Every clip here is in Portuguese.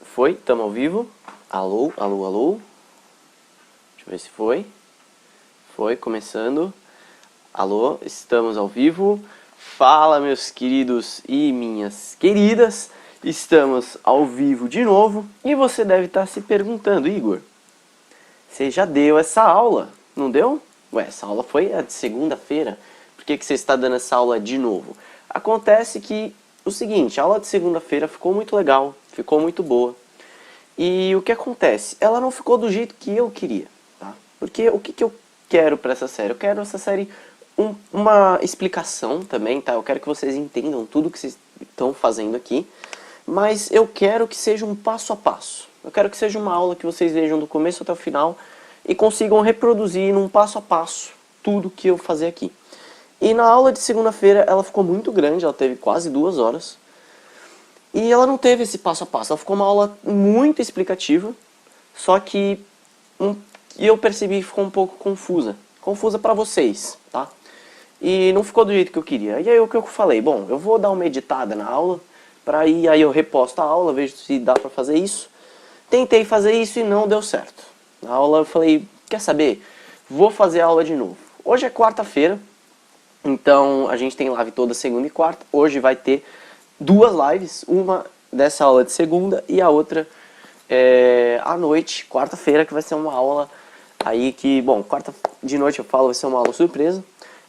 Foi, tamo ao vivo. Alô, alô, alô. Deixa eu ver se foi. Foi, começando. Alô, estamos ao vivo. Fala, meus queridos e minhas queridas. Estamos ao vivo de novo. E você deve estar se perguntando, Igor, você já deu essa aula, não deu? Ué, essa aula foi a de segunda-feira. Por que você está dando essa aula de novo? Acontece que o seguinte, a aula de segunda-feira ficou muito legal, ficou muito boa. E o que acontece? Ela não ficou do jeito que eu queria, tá? Porque o que eu quero para essa série? Eu quero essa série uma explicação também, tá? Eu quero que vocês entendam tudo que vocês estão fazendo aqui. Mas eu quero que seja um passo a passo. Eu quero que seja uma aula que vocês vejam do começo até o final e consigam reproduzir num passo a passo tudo que eu fazer aqui. E na aula de segunda-feira ela ficou muito grande, ela teve quase 2 horas. E ela não teve esse passo a passo, ela ficou uma aula muito explicativa, só que eu percebi que ficou um pouco confusa. Confusa para vocês, tá? E não ficou do jeito que eu queria. E aí o que eu falei? Bom, eu vou dar uma editada na aula, aí eu reposto a aula, vejo se dá pra fazer isso. Tentei fazer isso e não deu certo. Na aula eu falei, quer saber? Vou fazer a aula de novo. Hoje é quarta-feira, então a gente tem live toda segunda e quarta. Hoje vai ter 2 lives, uma dessa aula de segunda e a outra à noite, quarta-feira, que vai ser uma aula aí que, bom, quarta de noite eu falo, vai ser uma aula surpresa.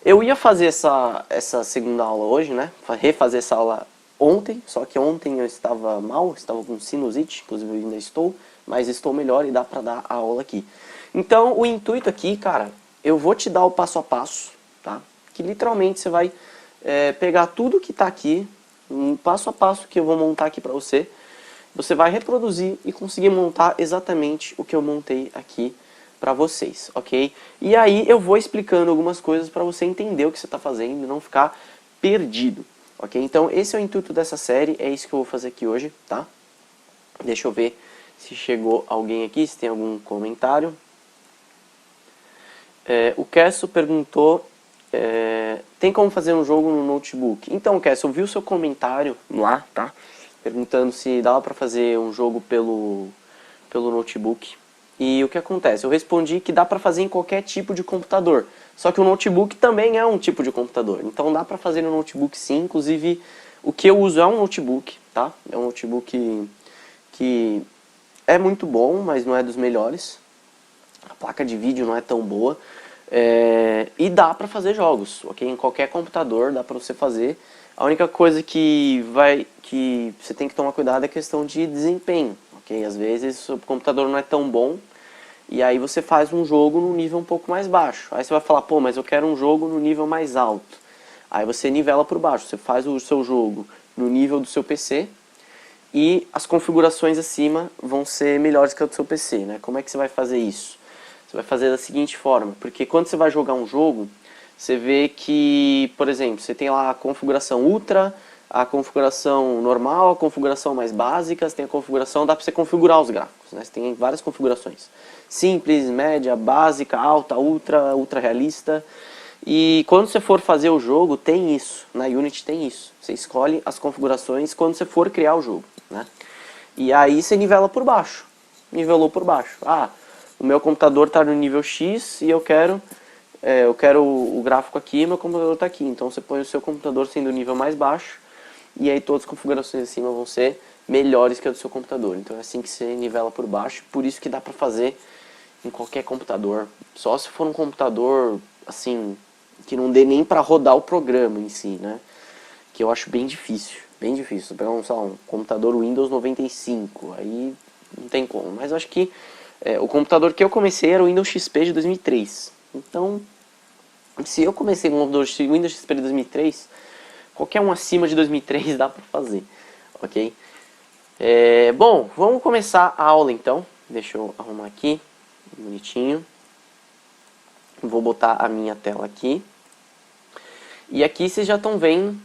Eu ia fazer essa segunda aula hoje, né, refazer essa aula ontem, só que ontem eu estava mal, estava com sinusite, inclusive eu ainda estou, mas estou melhor e dá pra dar a aula aqui. Então o intuito aqui, cara, eu vou te dar o passo a passo, tá, que literalmente você vai pegar tudo que tá aqui, um passo a passo que eu vou montar aqui pra você. Você vai reproduzir e conseguir montar exatamente o que eu montei aqui pra vocês, ok? E aí eu vou explicando algumas coisas pra você entender o que você tá fazendo e não ficar perdido, ok? Então esse é o intuito dessa série, é isso que eu vou fazer aqui hoje, tá? Deixa eu ver se chegou alguém aqui, se tem algum comentário. O Kesso perguntou... tem como fazer um jogo no notebook? Então, Kesso, eu vi o seu comentário lá, tá? Perguntando se dava pra fazer um jogo pelo notebook. E o que acontece? Eu respondi que dá pra fazer em qualquer tipo de computador. Só que o notebook também é um tipo de computador. Então dá pra fazer no notebook sim. Inclusive, o que eu uso é um notebook, tá? É um notebook que é muito bom, mas não é dos melhores. A placa de vídeo não é tão boa. E dá pra fazer jogos, ok? Em qualquer computador dá pra você fazer. A única coisa que você tem que tomar cuidado é a questão de desempenho, ok? Às vezes o computador não é tão bom e aí você faz um jogo no nível um pouco mais baixo. Aí você vai falar, pô, mas eu quero um jogo no nível mais alto. Aí você nivela por baixo, você faz o seu jogo no nível do seu PC e as configurações acima vão ser melhores que a do seu PC, né? Como é que você vai fazer isso? Você vai fazer da seguinte forma, porque quando você vai jogar um jogo, você vê que, por exemplo, você tem lá a configuração Ultra, a configuração normal, a configuração mais básica, você tem a configuração, dá pra você configurar os gráficos, né? Você tem várias configurações. Simples, média, básica, alta, ultra realista. E quando você for fazer o jogo, tem isso, na Unity tem isso. Você escolhe as configurações quando você for criar o jogo, né? E aí você nivela por baixo. Nivelou por baixo. Ah, o meu computador está no nível X e eu quero o gráfico aqui, meu computador está aqui. Então você põe o seu computador sendo o nível mais baixo e aí todas as configurações acima vão ser melhores que a do seu computador. Então é assim que você nivela por baixo, por isso que dá para fazer em qualquer computador. Só se for um computador assim que não dê nem para rodar o programa em si, né? Que eu acho bem difícil, bem difícil. Você pegar um computador Windows 95, aí não tem como. Mas eu acho que o computador que eu comecei era o Windows XP de 2003. Então, se eu comecei com o computador Windows XP de 2003, qualquer um acima de 2003 dá pra fazer, ok? Bom, vamos começar a aula então. Deixa eu arrumar aqui, bonitinho. Vou botar a minha tela aqui. E aqui vocês já estão vendo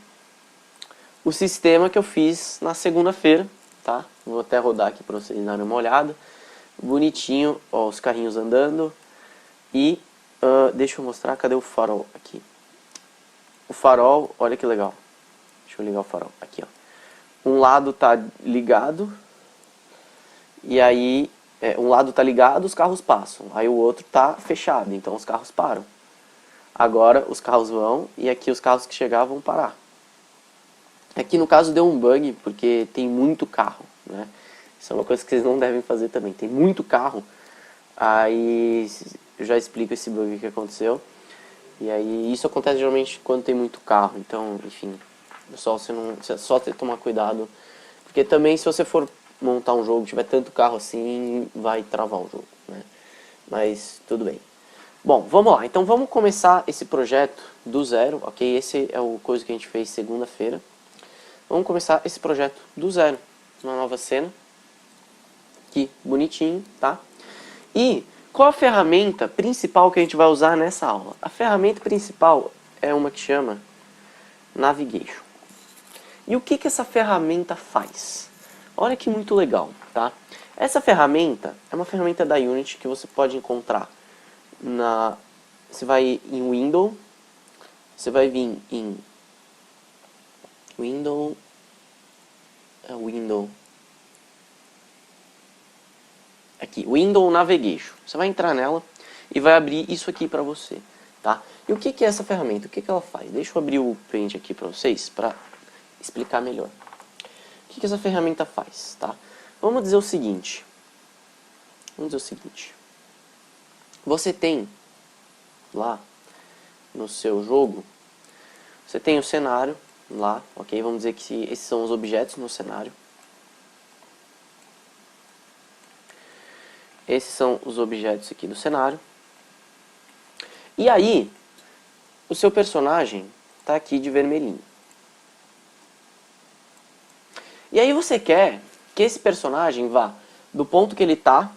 o sistema que eu fiz na segunda-feira, tá? Vou até rodar aqui para vocês darem uma olhada. Bonitinho, ó, os carrinhos andando. E deixa eu mostrar, cadê o farol aqui? O farol, olha que legal. Deixa eu ligar o farol aqui, ó. Um lado tá ligado E aí, um lado tá ligado, os carros passam. Aí o outro tá fechado, então os carros param. Agora os carros vão e aqui os carros que chegar vão parar. Aqui no caso deu um bug porque tem muito carro, né? Isso é uma coisa que vocês não devem fazer também. Tem muito carro, aí eu já explico esse bug que aconteceu. E aí isso acontece geralmente quando tem muito carro, então, enfim, só ter que tomar cuidado. Porque também se você for montar um jogo, tiver tanto carro assim, vai travar o jogo, né? Mas tudo bem. Bom, vamos lá. Então vamos começar esse projeto do zero, ok? Esse é o coisa que a gente fez segunda-feira. Vamos começar esse projeto do zero. Uma nova cena. Aqui, bonitinho, tá? E qual a ferramenta principal que a gente vai usar nessa aula? A ferramenta principal é uma que chama Navigation. E o que essa ferramenta faz? Olha que muito legal, tá? Essa ferramenta é uma ferramenta da Unity que você pode encontrar na... Você vai em Window, você vai vir em Window, aqui, Window Navigation. Você vai entrar nela e vai abrir isso aqui para você, tá? E o que é essa ferramenta? O que ela faz? Deixa eu abrir o Paint aqui para vocês para explicar melhor. O que essa ferramenta faz, tá? Vamos dizer o seguinte. Você tem lá no seu jogo, você tem o cenário lá, ok? Vamos dizer que esses são os objetos no cenário. Esses são os objetos aqui do cenário. E aí, o seu personagem está aqui de vermelhinho. E aí você quer que esse personagem vá do ponto que ele está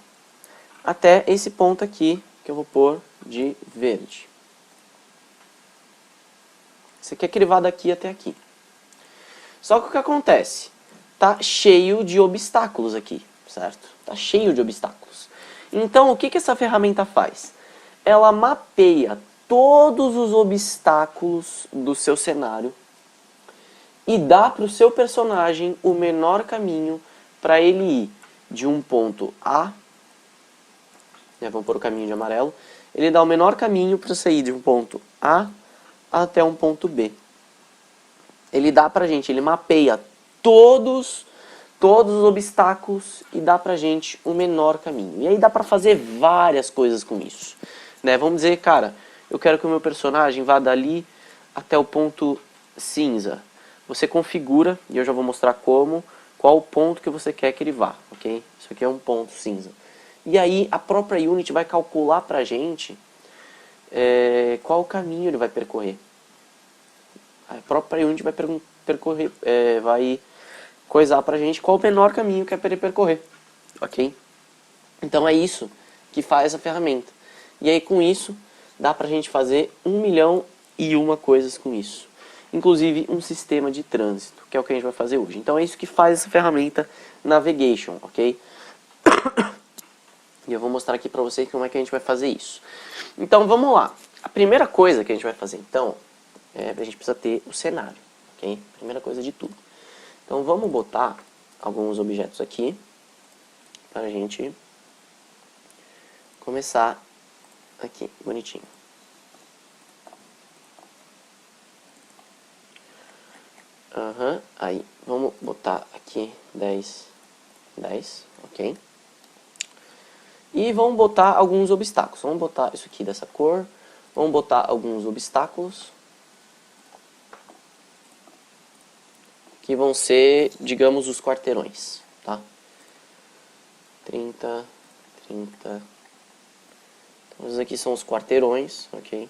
até esse ponto aqui, que eu vou pôr de verde. Você quer que ele vá daqui até aqui. Só que o que acontece? Tá cheio de obstáculos aqui, certo? Tá cheio de obstáculos. Então, o que essa ferramenta faz? Ela mapeia todos os obstáculos do seu cenário e dá para o seu personagem o menor caminho para ele ir de um ponto A, vamos pôr o caminho de amarelo, ele dá o menor caminho para você ir de um ponto A até um ponto B. Ele dá pra gente, ele mapeia todos os obstáculos e dá pra gente o menor caminho. E aí dá pra fazer várias coisas com isso, né? Vamos dizer, cara, eu quero que o meu personagem vá dali até o ponto cinza. Você configura, e eu já vou mostrar qual o ponto que você quer que ele vá, ok? Isso aqui é um ponto cinza. E aí a própria Unity vai calcular pra gente qual o caminho ele vai percorrer. A própria Unity vai percorrer, vai coisar pra gente qual o menor caminho que é para ele percorrer, ok? Então é isso que faz a ferramenta. E aí com isso dá pra gente fazer 1.000.001 coisas com isso. Inclusive um sistema de trânsito, que é o que a gente vai fazer hoje. Então é isso que faz essa ferramenta Navigation, ok? E eu vou mostrar aqui pra vocês como é que a gente vai fazer isso. Então vamos lá. A primeira coisa que a gente vai fazer então a gente precisa ter o cenário, ok? Primeira coisa de tudo. Então vamos botar alguns objetos aqui para a gente começar aqui, bonitinho. Aí, vamos botar aqui 10, ok? E vamos botar alguns obstáculos. Vamos botar isso aqui dessa cor. Vamos botar alguns obstáculos. Que vão ser, digamos, os quarteirões, tá? 30. Então, esses aqui são os quarteirões, ok?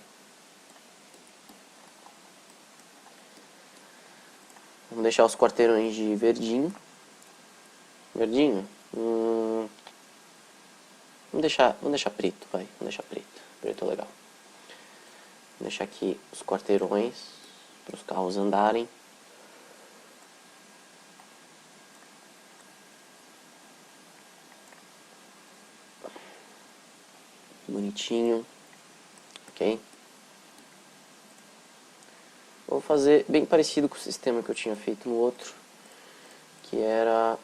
Vamos deixar os quarteirões de verdinho. Verdinho? Vamos deixar preto, vai. Vamos deixar preto. Preto é legal. Vou deixar aqui os quarteirões para os carros andarem. Bonitinho, ok? Vou fazer bem parecido com o sistema que eu tinha feito no outro, que era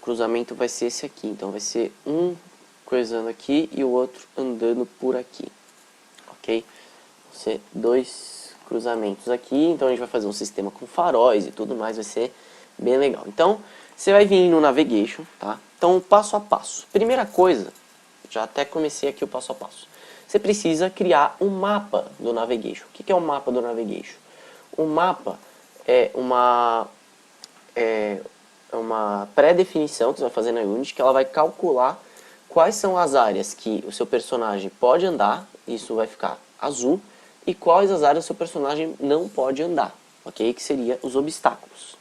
cruzamento vai ser esse aqui. Então vai ser um coisando aqui e o outro andando por aqui. Ok? Vão ser dois cruzamentos aqui. Então a gente vai fazer um sistema com faróis e tudo mais. Vai ser bem legal. Então você vai vir no Navigation, tá? Então passo a passo. Primeira coisa, já até comecei aqui o passo a passo. Você precisa criar um mapa do Navigation. O que é o mapa do Navigation? O mapa é uma pré-definição que você vai fazer na Unity, que ela vai calcular quais são as áreas que o seu personagem pode andar, isso vai ficar azul, e quais as áreas o seu personagem não pode andar, ok? Que seria os obstáculos.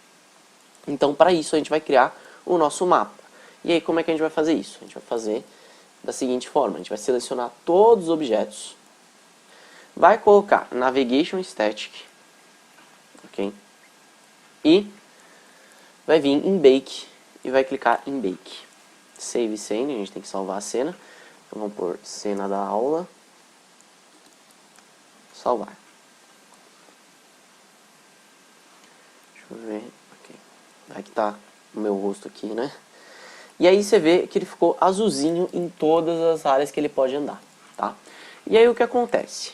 Então, para isso, a gente vai criar o nosso mapa. E aí, como é que a gente vai fazer isso? A gente vai fazer da seguinte forma: a gente vai selecionar todos os objetos, vai colocar Navigation Static, ok? E vai vir em Bake e vai clicar em Bake. Save Scene, a gente tem que salvar a cena. Então vamos por cena da aula. Salvar. Deixa eu ver. Okay. Vai que tá o meu rosto aqui, né? E aí você vê que ele ficou azulzinho em todas as áreas que ele pode andar, tá? E aí o que acontece?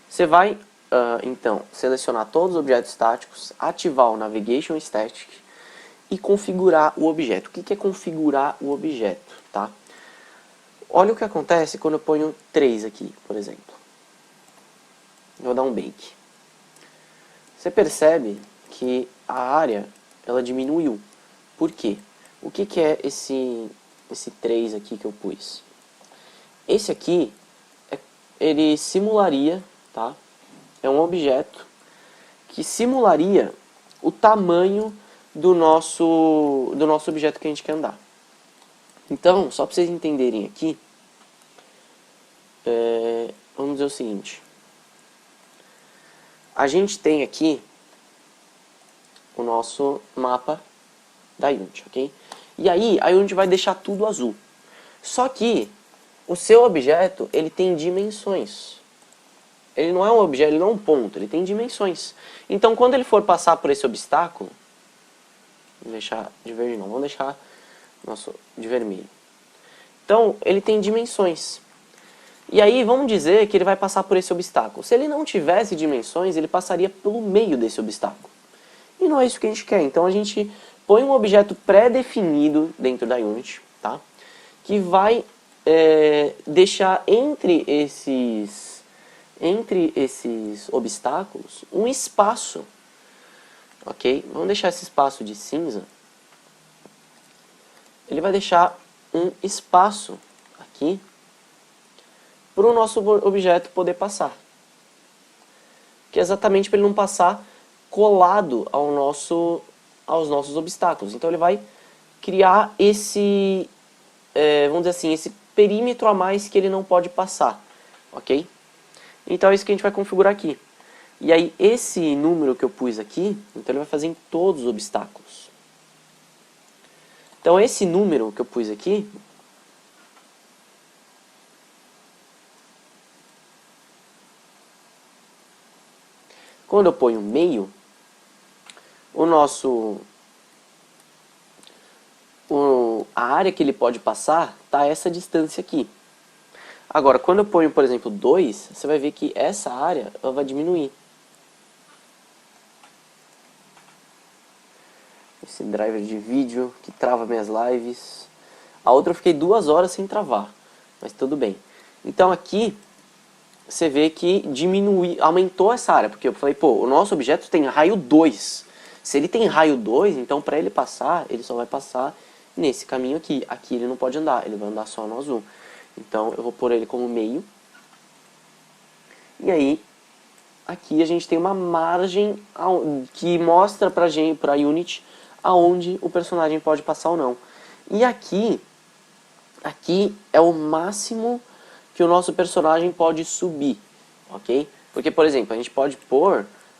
Você vai, então, selecionar todos os objetos estáticos, ativar o Navigation Static e configurar o objeto. O que é configurar o objeto, tá? Olha o que acontece quando eu ponho 3 aqui, por exemplo. Eu vou dar um bake. Você percebe que a área, ela diminuiu. Por quê? O que é esse 3 aqui que eu pus? Esse aqui, ele simularia, tá? É um objeto que simularia o tamanho do nosso objeto que a gente quer andar. Então, só para vocês entenderem aqui, vamos dizer o seguinte. A gente tem aqui o nosso mapa da Unity, ok? E aí, a Unity vai deixar tudo azul. Só que o seu objeto, ele tem dimensões. Ele não é um objeto, ele não é um ponto, ele tem dimensões. Então, quando ele for passar por esse obstáculo, vamos deixar de verde não, vamos deixar nosso de vermelho. Então, ele tem dimensões. E aí, vamos dizer que ele vai passar por esse obstáculo. Se ele não tivesse dimensões, ele passaria pelo meio desse obstáculo. E não é isso que a gente quer. Então, a gente põe um objeto pré-definido dentro da Unity, tá? Que vai deixar entre esses obstáculos um espaço, ok? Vamos deixar esse espaço de cinza. Ele vai deixar um espaço aqui para o nosso objeto poder passar, que é exatamente para ele não passar colado aos nossos obstáculos. Então ele vai criar esse, vamos dizer assim, esse perímetro a mais que ele não pode passar, ok? Então é isso que a gente vai configurar aqui. E aí esse número que eu pus aqui, então ele vai fazer em todos os obstáculos. Então esse número que eu pus aqui, quando eu ponho meio, a área que ele pode passar está essa distância aqui. Agora, quando eu ponho, por exemplo, 2, você vai ver que essa área ela vai diminuir. Esse driver de vídeo que trava minhas lives. A outra eu fiquei 2 horas sem travar, mas tudo bem. Então aqui você vê que aumentou essa área, porque eu falei, pô, o nosso objeto tem raio 2. Se ele tem raio 2, então para ele passar, ele só vai passar nesse caminho aqui. Aqui ele não pode andar, ele vai andar só no azul. Então eu vou pôr ele como meio. E aí, aqui a gente tem uma margem que mostra pra Unity aonde o personagem pode passar ou não. E aqui é o máximo que o nosso personagem pode subir, ok? Porque, por exemplo, a gente pode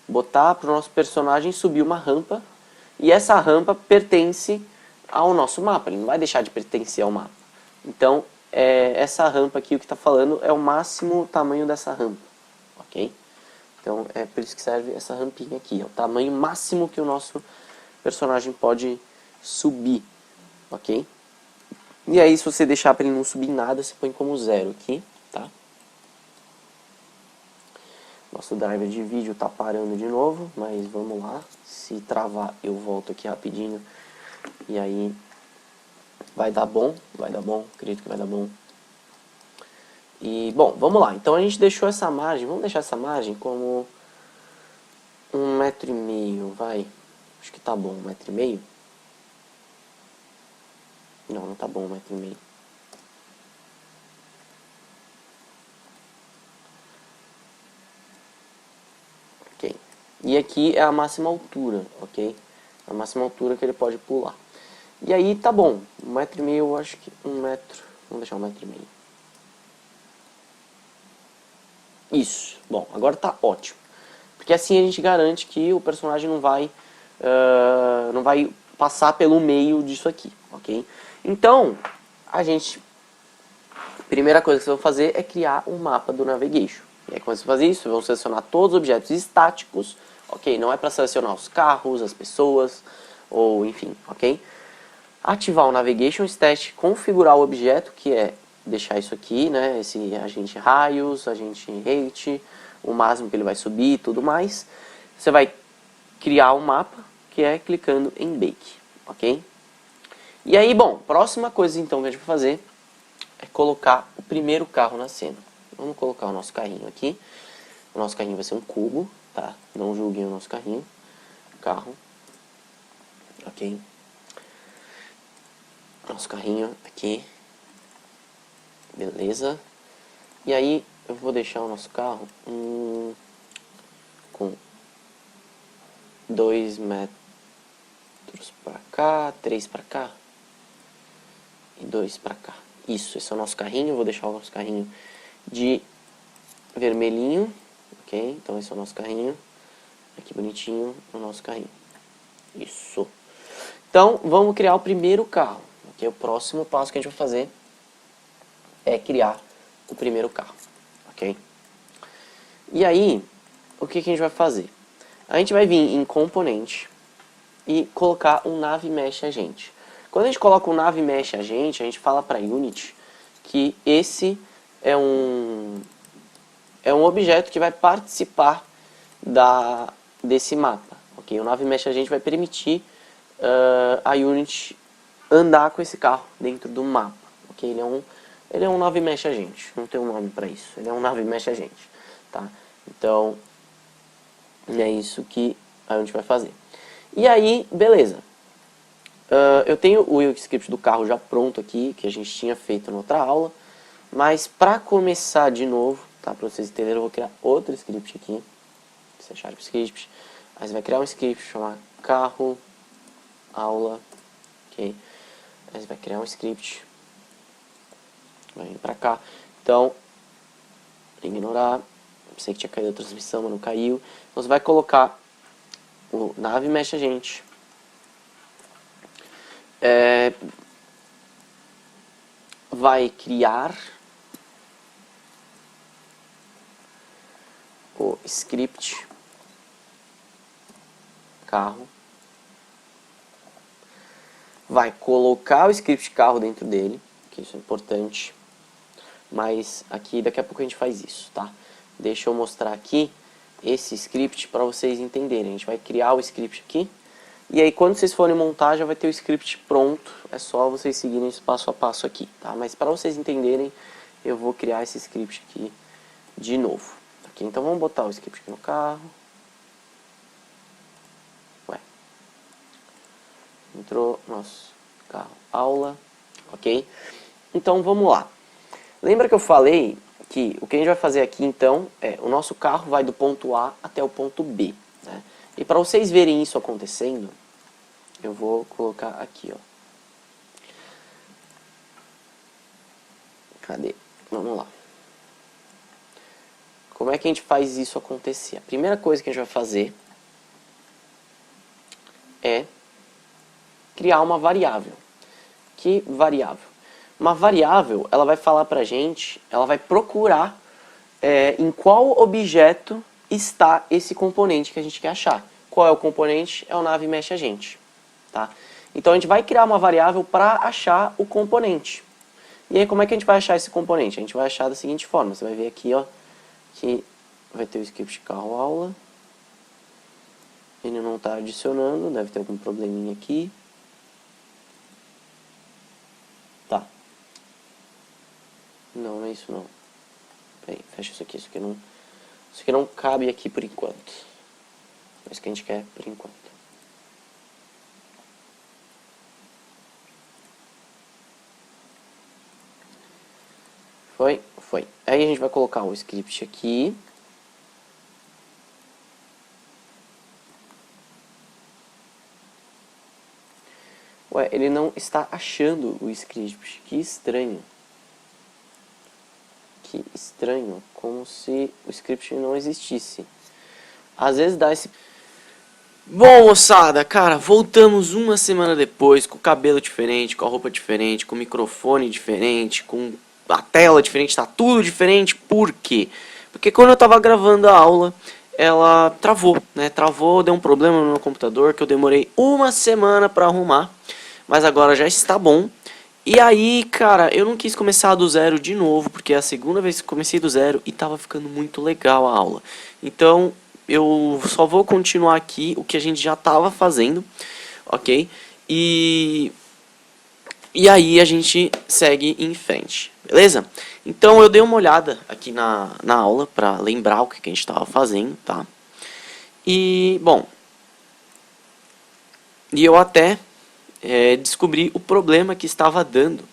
botar para o nosso personagem subir uma rampa, e essa rampa pertence ao nosso mapa, ele não vai deixar de pertencer ao mapa. Então, essa rampa aqui, o que está falando, é o máximo tamanho dessa rampa, ok? Então, é por isso que serve essa rampinha aqui, é o tamanho máximo que o nosso personagem pode subir. ok? E aí, se você deixar para ele não subir nada, você põe como 0 aqui, tá? Nosso driver de vídeo tá parando de novo, mas vamos lá. Se travar, eu volto aqui rapidinho. E aí, vai dar bom, acredito que vai dar bom. E, bom, vamos lá. Então, a gente deixou essa margem, vamos deixar essa margem como 1,5 m, vai. Acho que tá bom, 1,5 m. Não, não tá bom, 1,5 m. Ok. E aqui é a máxima altura, ok? A máxima altura que ele pode pular. E aí tá bom, 1,5 m, eu acho que 1 metro. Vamos deixar 1,5 m. Isso. Bom, agora tá ótimo. Porque assim a gente garante que o personagem não vai passar pelo meio disso aqui, ok? Então, primeira coisa que você vai fazer é criar um mapa do Navigation. E aí, quando você fazer isso, vão selecionar todos os objetos estáticos, ok? Não é para selecionar os carros, as pessoas, ou enfim, ok? Ativar o Navigation Stat, configurar o objeto, que é deixar isso aqui, né? Esse agente raios, agente rate, o máximo que ele vai subir e tudo mais. Você vai criar um mapa, que é clicando em Bake, ok? E aí, bom, próxima coisa então que a gente vai fazer é colocar o primeiro carro na cena. Vamos colocar o nosso carrinho aqui. O nosso carrinho vai ser um cubo, tá? Não julguem o nosso carrinho. Carro. Ok. Nosso carrinho aqui. Beleza. E aí, eu vou deixar o nosso carro com 2 metros pra cá, 3 pra cá e 2 pra cá. Isso, esse é o nosso carrinho. Eu vou deixar o nosso carrinho de vermelhinho, ok? Então esse é o nosso carrinho. Aqui bonitinho, o nosso carrinho. Isso. Então, vamos criar o primeiro carro. Ok? O próximo passo que a gente vai fazer é criar o primeiro carro, ok? E aí, o que a gente vai fazer? A gente vai vir em componente e colocar um nave mesh agente. Quando a gente coloca um nave mesh agente, a gente fala para a Unity que esse é um objeto que vai participar desse mapa, ok? O nave mesh agente vai permitir a Unity andar com esse carro dentro do mapa, ok? Ele é um nave mesh agente, não tem um nome para isso. Ele é um nave mesh agente, tá? Então é isso que a gente vai fazer. E aí, beleza. Eu tenho o script do carro já pronto aqui, que a gente tinha feito na outra aula. Mas para começar de novo, tá? Para vocês entenderem, eu vou criar outro script aqui. C# script. Aí você vai criar um script chamado carro aula, ok? Aí você vai criar um script. Vai vir pra cá. Então, ignorar. Pensei que tinha caído a transmissão, mas não caiu. Então você vai colocar o nave mesh agente. Vai criar o script carro. Vai colocar o script carro dentro dele, que isso é importante. Mas aqui daqui a pouco a gente faz isso, tá? Deixa eu mostrar aqui esse script para vocês entenderem. A gente vai criar o script aqui. E aí quando vocês forem montar já vai ter o script pronto. É só vocês seguirem esse passo a passo aqui, tá? Mas para vocês entenderem, eu vou criar esse script aqui de novo. Ok, então vamos botar o script aqui no carro. Ué. Entrou nosso carro aula. Ok? Então vamos lá. Lembra que eu falei que o que a gente vai fazer aqui então é o nosso carro vai do ponto A até o ponto B, né? E para vocês verem isso acontecendo, eu vou colocar aqui, ó. Cadê? Vamos lá. Como é que a gente faz isso acontecer? A primeira coisa que a gente vai fazer é criar uma variável. Que variável? Uma variável, ela vai falar pra gente, ela vai procurar em qual objeto está esse componente que a gente quer achar. Qual é o componente? É o nave mesh agente, tá? Então a gente vai criar uma variável para achar o componente. E aí como é que a gente vai achar esse componente? A gente vai achar da seguinte forma, você vai ver aqui, ó, que vai ter o script carro aula. Ele não está adicionando, deve ter algum probleminha aqui. Tá. Não, não é isso não. Peraí, fecha isso aqui não... Isso aqui não cabe aqui por enquanto. É isso que a gente quer por enquanto. Foi? Foi. Aí a gente vai colocar o script aqui. Ué, ele não está achando o script. Que estranho. Que estranho. Como se o script não existisse. Às vezes dá esse... Bom, moçada, cara, voltamos uma semana depois, com o cabelo diferente, com a roupa diferente, com o microfone diferente, com a tela diferente, tá tudo diferente. Por quê? Porque quando eu tava gravando a aula, ela travou, né? Travou, deu um problema no meu computador que eu demorei uma semana pra arrumar, mas agora já está bom. E aí, cara, eu não quis começar do zero de novo, porque é a segunda vez que comecei do zero e tava ficando muito legal a aula. Então, eu só vou continuar aqui o que a gente já estava fazendo, ok? E aí a gente segue em frente, beleza? Então eu dei uma olhada aqui na aula para lembrar o que a gente estava fazendo, tá? E, bom, e eu até descobri o problema que estava dando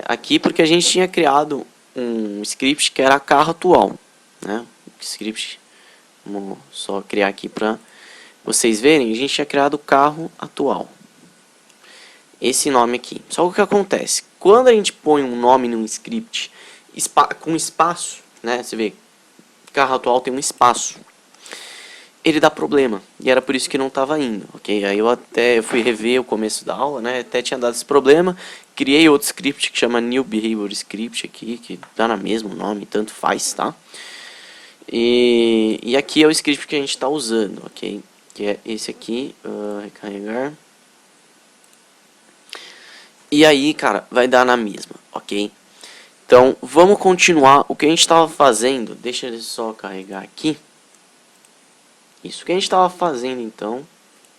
aqui, porque a gente tinha criado um script que era carro atual, né? Script, vamos só criar aqui para vocês verem, a gente tinha criado o carro atual. Esse nome aqui. Só que o que acontece? Quando a gente põe um nome num script com espaço, né? Você vê, carro atual tem um espaço. Ele dá problema. E era por isso que não estava indo, ok? Aí eu fui rever o começo da aula, né? Até tinha dado esse problema. Criei outro script que chama New Behavior Script aqui, que dá na mesmo nome, tanto faz, tá? E aqui é o script que a gente está usando, ok? Que é esse aqui, recarregar. E aí, cara, vai dar na mesma, ok? Então, vamos continuar o que a gente estava fazendo. Deixa ele só carregar aqui. Isso que a gente estava fazendo, então,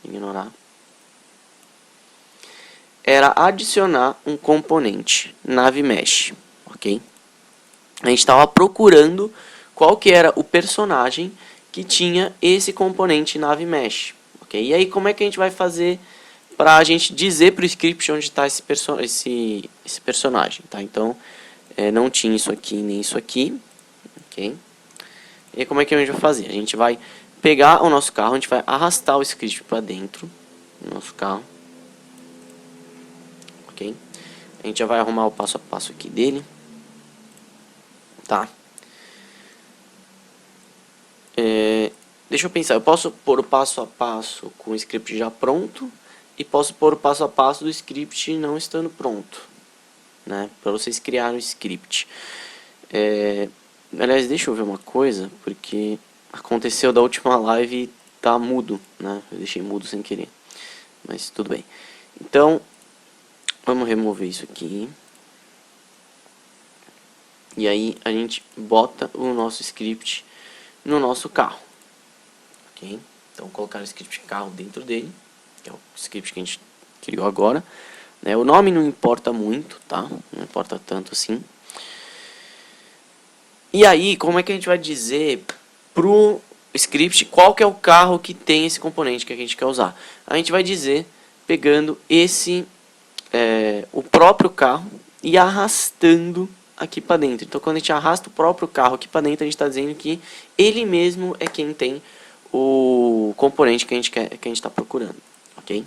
ignorar, era adicionar um componente nave mesh, ok? A gente estava procurando qual que era o personagem que tinha esse componente nave mesh, ok? E aí, como é que a gente vai fazer para a gente dizer para o script onde está esse personagem, tá? Então, não tinha isso aqui nem isso aqui, ok? E como é que a gente vai fazer? A gente vai pegar o nosso carro, a gente vai arrastar o script para dentro do nosso carro, ok? A gente já vai arrumar o passo a passo aqui dele, tá? Deixa eu pensar, eu posso pôr o passo a passo com o script já pronto e posso pôr o passo a passo do script não estando pronto, né? Para vocês criarem o script. Aliás, deixa eu ver uma coisa, porque aconteceu da última live e tá mudo, né? Eu deixei mudo sem querer, mas tudo bem. Então, vamos remover isso aqui. E aí a gente bota o nosso script no nosso carro, ok? Então, colocar o script carro dentro dele, que é o script que a gente criou agora, né? O nome não importa muito, tá? Não importa tanto assim. E aí, como é que a gente vai dizer pro script qual que é o carro que tem esse componente que a gente quer usar? A gente vai dizer pegando o próprio carro e arrastando aqui para dentro. Então, quando a gente arrasta o próprio carro aqui para dentro, a gente está dizendo que ele mesmo é quem tem o componente que a gente está procurando, ok?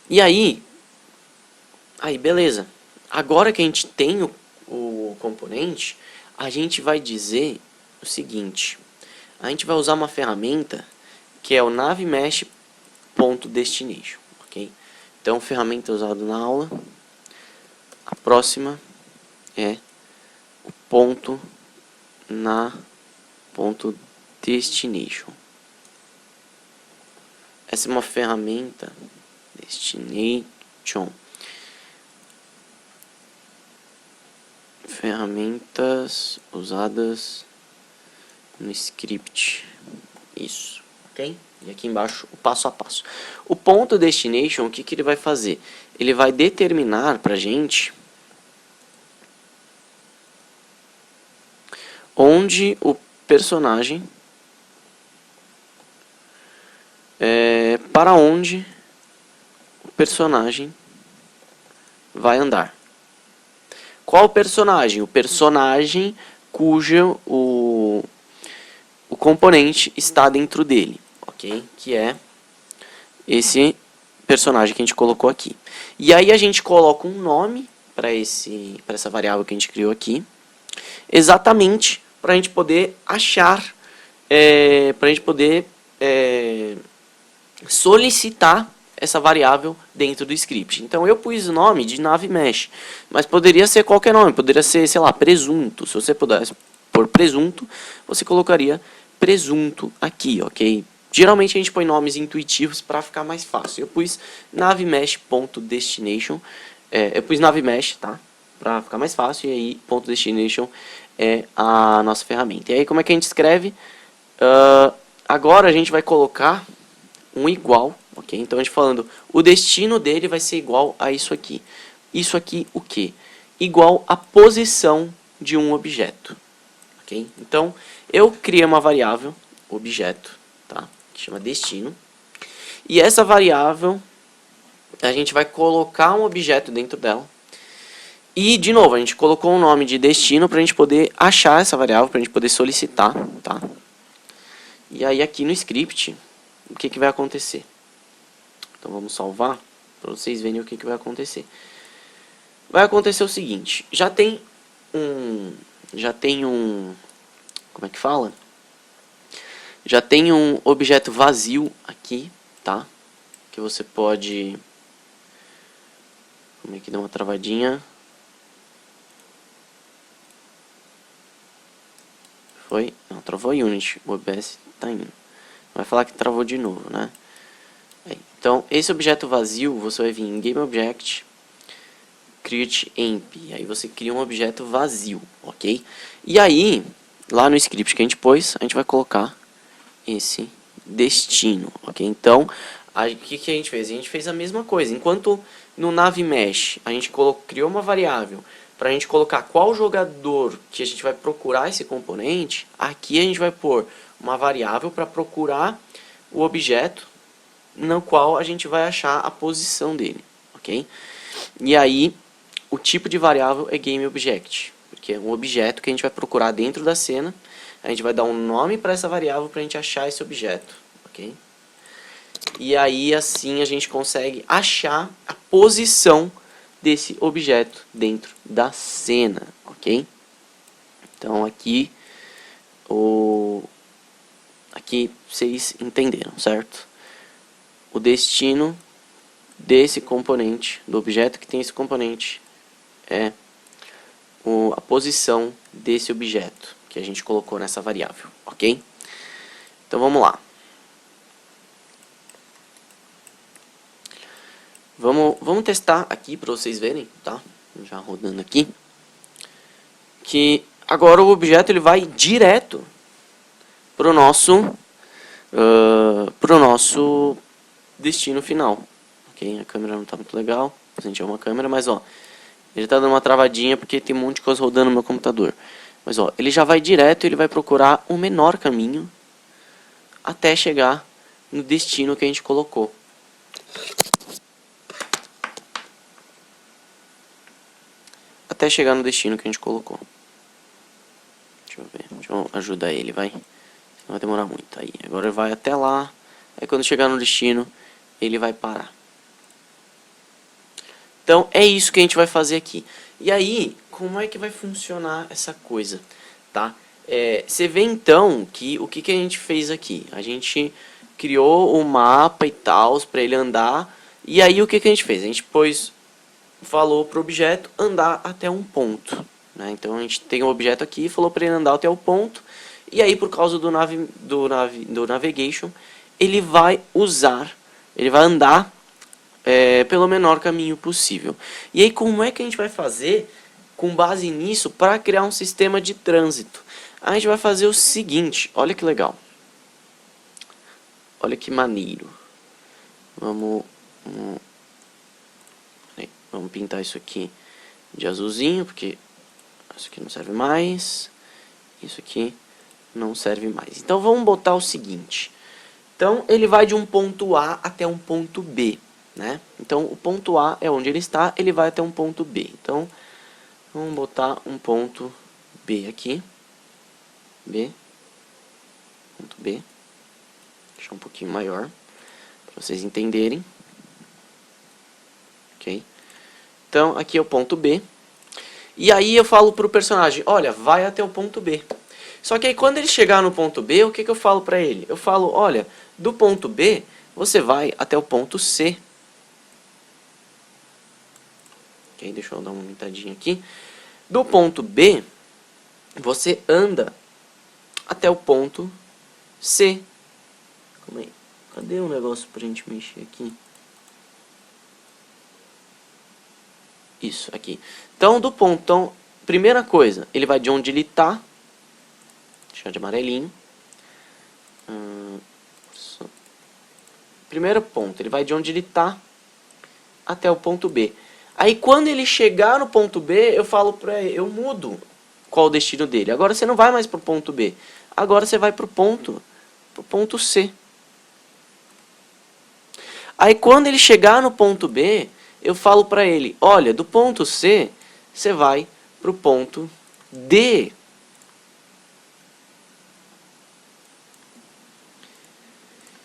E aí beleza. Agora que a gente tem o componente, a gente vai dizer o seguinte: a gente vai usar uma ferramenta que é o navemesh.destination, ok? Então, ferramenta usada na aula. A próxima é o ponto destination. essa é uma ferramenta destination. Ferramentas usadas no script. Isso, ok? E aqui embaixo o passo a passo. O ponto destination, o que que ele vai fazer? Ele vai determinar pra gente onde o personagem para onde o personagem vai andar. Qual personagem? O personagem cujo o componente está dentro dele, ok? Que é esse personagem que a gente colocou aqui. E aí a gente coloca um nome para essa variável que a gente criou aqui, exatamente para a gente poder achar, para a gente poder solicitar essa variável dentro do script. Então eu pus o nome de nave mesh, mas poderia ser qualquer nome, poderia ser, sei lá, presunto. Se você pudesse pôr presunto, você colocaria presunto aqui, ok? Geralmente a gente põe nomes intuitivos para ficar mais fácil. Eu pus navemesh.destination, eu pus navemesh, tá? Para ficar mais fácil, e aí .destination é a nossa ferramenta. E aí como é que a gente escreve? Agora a gente vai colocar um igual, ok? Então a gente falando, o destino dele vai ser igual a isso aqui. Isso aqui o quê? Igual a posição de um objeto, ok? Então eu criei uma variável, objeto, tá? Que chama destino. E essa variável, a gente vai colocar um objeto dentro dela. E, de novo, a gente colocou um nome de destino para a gente poder achar essa variável, para a gente poder solicitar, tá? E aí aqui no script, o que vai acontecer? Então vamos salvar para vocês verem o que vai acontecer. Vai acontecer o seguinte, já tem um, como é que fala? Já tem um objeto vazio aqui, tá? Que você pode, como é que deu uma travadinha? Foi? Não, travou a Unity, o OBS tá indo. Vai falar que travou de novo, né? Então, esse objeto vazio, você vai vir em GameObject, Create Emp, aí você cria um objeto vazio, ok? E aí, lá no script que a gente pôs, a gente vai colocar esse destino, ok? Então, o que a gente fez? A gente fez a mesma coisa. Enquanto no navemesh a gente criou uma variável para a gente colocar qual jogador que a gente vai procurar esse componente, aqui a gente vai pôr uma variável para procurar o objeto no qual a gente vai achar a posição dele, ok? E aí, o tipo de variável é GameObject, porque é um objeto que a gente vai procurar dentro da cena, a gente vai dar um nome para essa variável para a gente achar esse objeto, ok? E aí, assim, a gente consegue achar a posição desse objeto dentro da cena, ok? Então, aqui vocês entenderam, certo? O destino desse componente, do objeto que tem esse componente, é a posição desse objeto que a gente colocou nessa variável, ok? Então vamos lá. Vamos testar aqui para vocês verem, tá? Já rodando aqui. Que agora o objeto ele vai direto pro nosso destino final, ok? A câmera não tá muito legal, a gente é uma câmera, mas ó, ele tá dando uma travadinha porque tem um monte de coisa rodando no meu computador. Mas ó, ele já vai direto, ele vai procurar o menor caminho até chegar no destino que a gente colocou. Até chegar no destino que a gente colocou. Deixa eu ver, deixa eu ajudar ele, vai. Não vai demorar muito. Aí, agora ele vai até lá. Aí quando chegar no destino, ele vai parar. Então é isso que a gente vai fazer aqui. E aí, como é que vai funcionar essa coisa, tá? Você vê então que o que a gente fez aqui? A gente criou o mapa e tal para ele andar. E aí o que a gente fez? A gente falou para o objeto andar até um ponto, né? Então a gente tem um objeto aqui e falou para ele andar até o ponto. E aí por causa do navigation, ele vai usar Ele vai andar pelo menor caminho possível. E aí como é que a gente vai fazer com base nisso para criar um sistema de trânsito? A gente vai fazer o seguinte, olha que legal. Olha que maneiro. Vamos pintar isso aqui de azulzinho, porque isso aqui não serve mais. Isso aqui não serve mais. Então vamos botar o seguinte. Então ele vai de um ponto A até um ponto B, né? Então o ponto A é onde ele está, ele vai até um ponto B. Então vamos botar um ponto B aqui. B. Ponto B. Deixar um pouquinho maior, para vocês entenderem. Ok? Então aqui é o ponto B. E aí eu falo para o personagem, olha, vai até o ponto B. Só que aí quando ele chegar no ponto B, o que eu falo para ele? Eu falo, olha, do ponto B, você vai até o ponto C. Ok, deixa eu dar uma aumentadinha aqui. Do ponto B, você anda até o ponto C. Calma aí. Cadê o negócio pra gente mexer aqui? Isso, aqui. Então, do ponto... Então, primeira coisa, ele vai de onde ele tá. Deixa eu de amarelinho. Primeiro ponto, ele vai de onde ele tá até o ponto B. Aí, quando ele chegar no ponto B, eu falo pra ele, eu mudo qual o destino dele. Agora você não vai mais pro ponto B. Agora você vai pro ponto C. Aí, quando ele chegar no ponto B, eu falo pra ele, olha, do ponto C, você vai pro ponto D.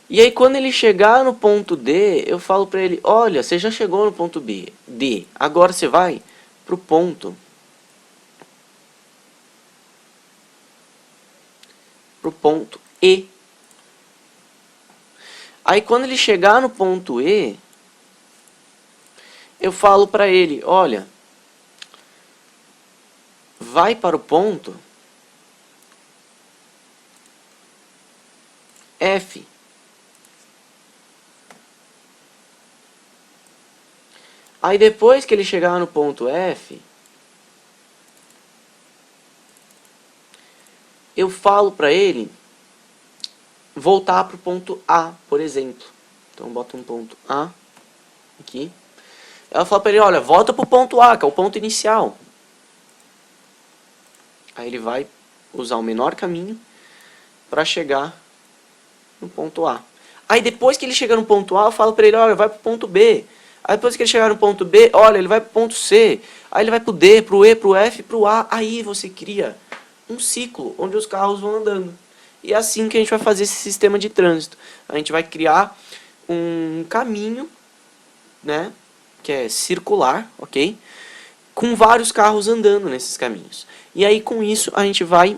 E aí quando ele chegar no ponto D, eu falo pra ele, olha, você já chegou no ponto B, D, agora você vai pro ponto E. Aí quando ele chegar no ponto E, eu falo pra ele, olha, vai para o ponto F. Aí depois que ele chegar no ponto F, eu falo para ele voltar para o ponto A, por exemplo. Então bota um ponto A aqui. Ela fala para ele, olha, volta para o ponto A, que é o ponto inicial. Aí ele vai usar o menor caminho para chegar no ponto A. Aí depois que ele chega no ponto A, eu falo para ele, olha, vai para o ponto B. Aí depois que ele chegar no ponto B, olha, ele vai para o ponto C. Aí ele vai para o D, para o E, para o F, para o A. Aí você cria um ciclo onde os carros vão andando. E é assim que a gente vai fazer esse sistema de trânsito. A gente vai criar um caminho, né, que é circular, ok? Com vários carros andando nesses caminhos. E aí com isso a gente vai...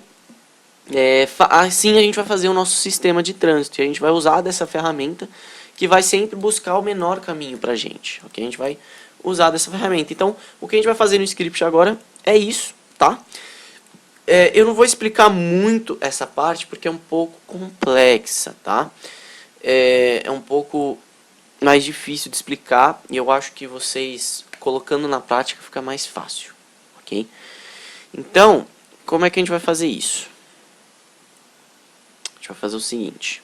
assim a gente vai fazer o nosso sistema de trânsito. E a gente vai usar dessa ferramenta que vai sempre buscar o menor caminho pra gente, ok? A gente vai usar dessa ferramenta. Então, o que a gente vai fazer no script agora é isso, tá? Eu não vou explicar muito essa parte porque é um pouco complexa, tá? É um pouco mais difícil de explicar e eu acho que vocês colocando na prática fica mais fácil, ok? Então, como é que a gente vai fazer isso? A gente vai fazer o seguinte.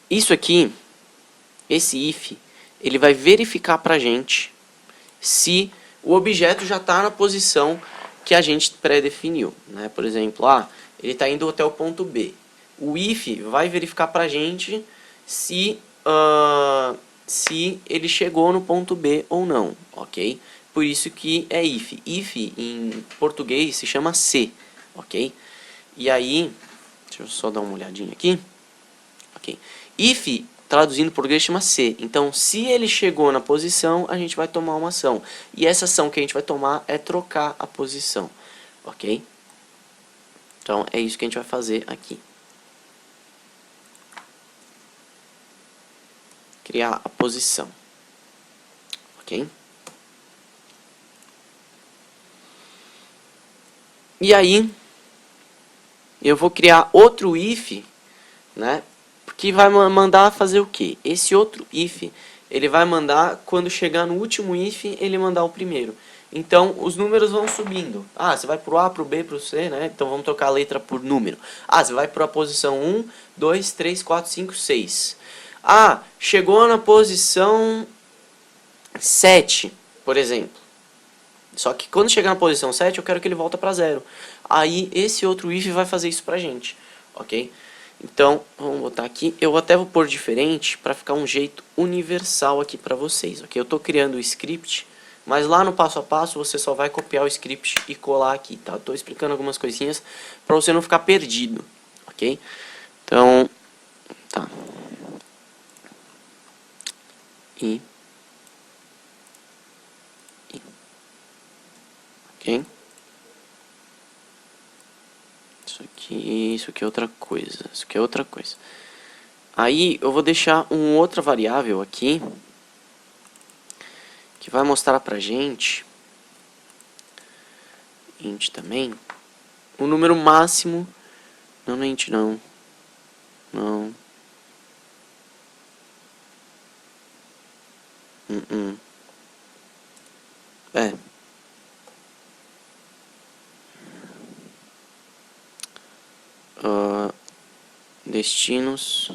Isso aqui, esse if, ele vai verificar pra gente se o objeto já está na posição que a gente pré-definiu, né? Por exemplo, ele está indo até o ponto B. O if vai verificar pra gente se ele chegou no ponto B ou não, ok? Por isso que é if. If em português se chama se, ok? E aí, deixa eu só dar uma olhadinha aqui. Ok. If, traduzindo em português, chama se. Então, se ele chegou na posição, a gente vai tomar uma ação. E essa ação que a gente vai tomar é trocar a posição, ok? Então, é isso que a gente vai fazer aqui. Criar a posição, ok? E aí, eu vou criar outro if, né? que vai mandar fazer o quê? Esse outro if, ele vai mandar, quando chegar no último if, ele mandar o primeiro. Então, os números vão subindo. Ah, você vai pro A, pro B, pro C, né? Então, vamos trocar a letra por número. Ah, você vai para a posição 1, 2, 3, 4, 5, 6. Ah, chegou na posição 7, por exemplo. Só que quando chegar na posição 7, eu quero que ele volta para 0. Aí, esse outro if vai fazer isso pra gente, ok? Então, vamos botar aqui. Eu até vou pôr diferente para ficar um jeito universal aqui para vocês, ok? Eu estou criando o script, mas lá no passo a passo você só vai copiar o script e colar aqui, tá? Estou explicando algumas coisinhas para você não ficar perdido, ok? Então, tá. Ok? Isso aqui é outra coisa. Isso aqui é outra coisa. Aí eu vou deixar uma outra variável aqui que vai mostrar pra gente, int também, o número máximo. Não é int não. Não. É. Destinos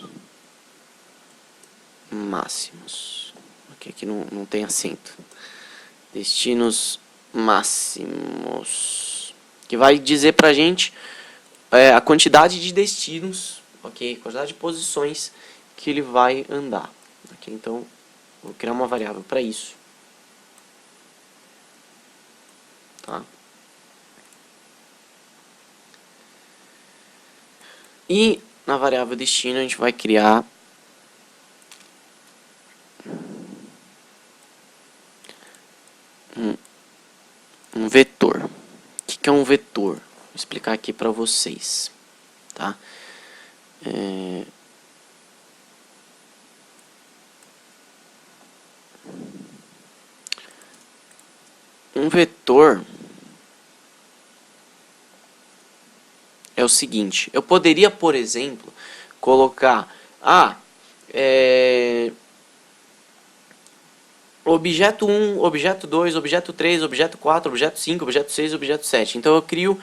máximos. Ok, aqui não tem acento. Destinos máximos. Que vai dizer pra gente a quantidade de destinos, ok? Quantidade de posições que ele vai andar. Ok, então vou criar uma variável para isso. Tá? E na variável destino a gente vai criar um vetor. O que é um vetor? Vou explicar aqui para vocês. Tá? Um vetor é o seguinte, eu poderia, por exemplo, colocar objeto 1, objeto 2, objeto 3, objeto 4, objeto 5, objeto 6, objeto 7. Então eu crio,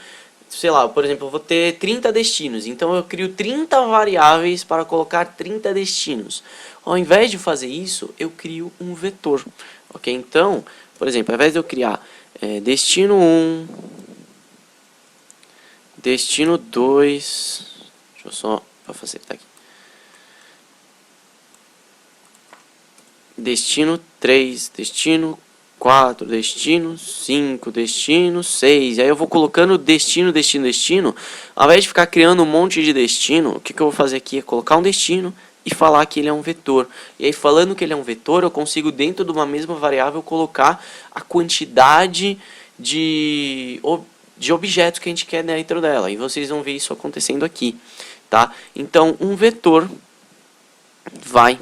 sei lá, por exemplo, eu vou ter 30 destinos. Então eu crio 30 variáveis para colocar 30 destinos. Ao invés de fazer isso, eu crio um vetor. Ok? Então, por exemplo, ao invés de eu criar destino 1, destino 2, deixa eu só para facilitar aqui. Destino 3, destino 4, destino 5, destino 6. Aí eu vou colocando destino, destino, destino. Ao invés de ficar criando um monte de destino, o que eu vou fazer aqui é colocar um destino e falar que ele é um vetor. E aí, falando que ele é um vetor, eu consigo, dentro de uma mesma variável, colocar a quantidade de objetos que a gente quer dentro dela. E vocês vão ver isso acontecendo aqui. Tá? Então, um vetor vai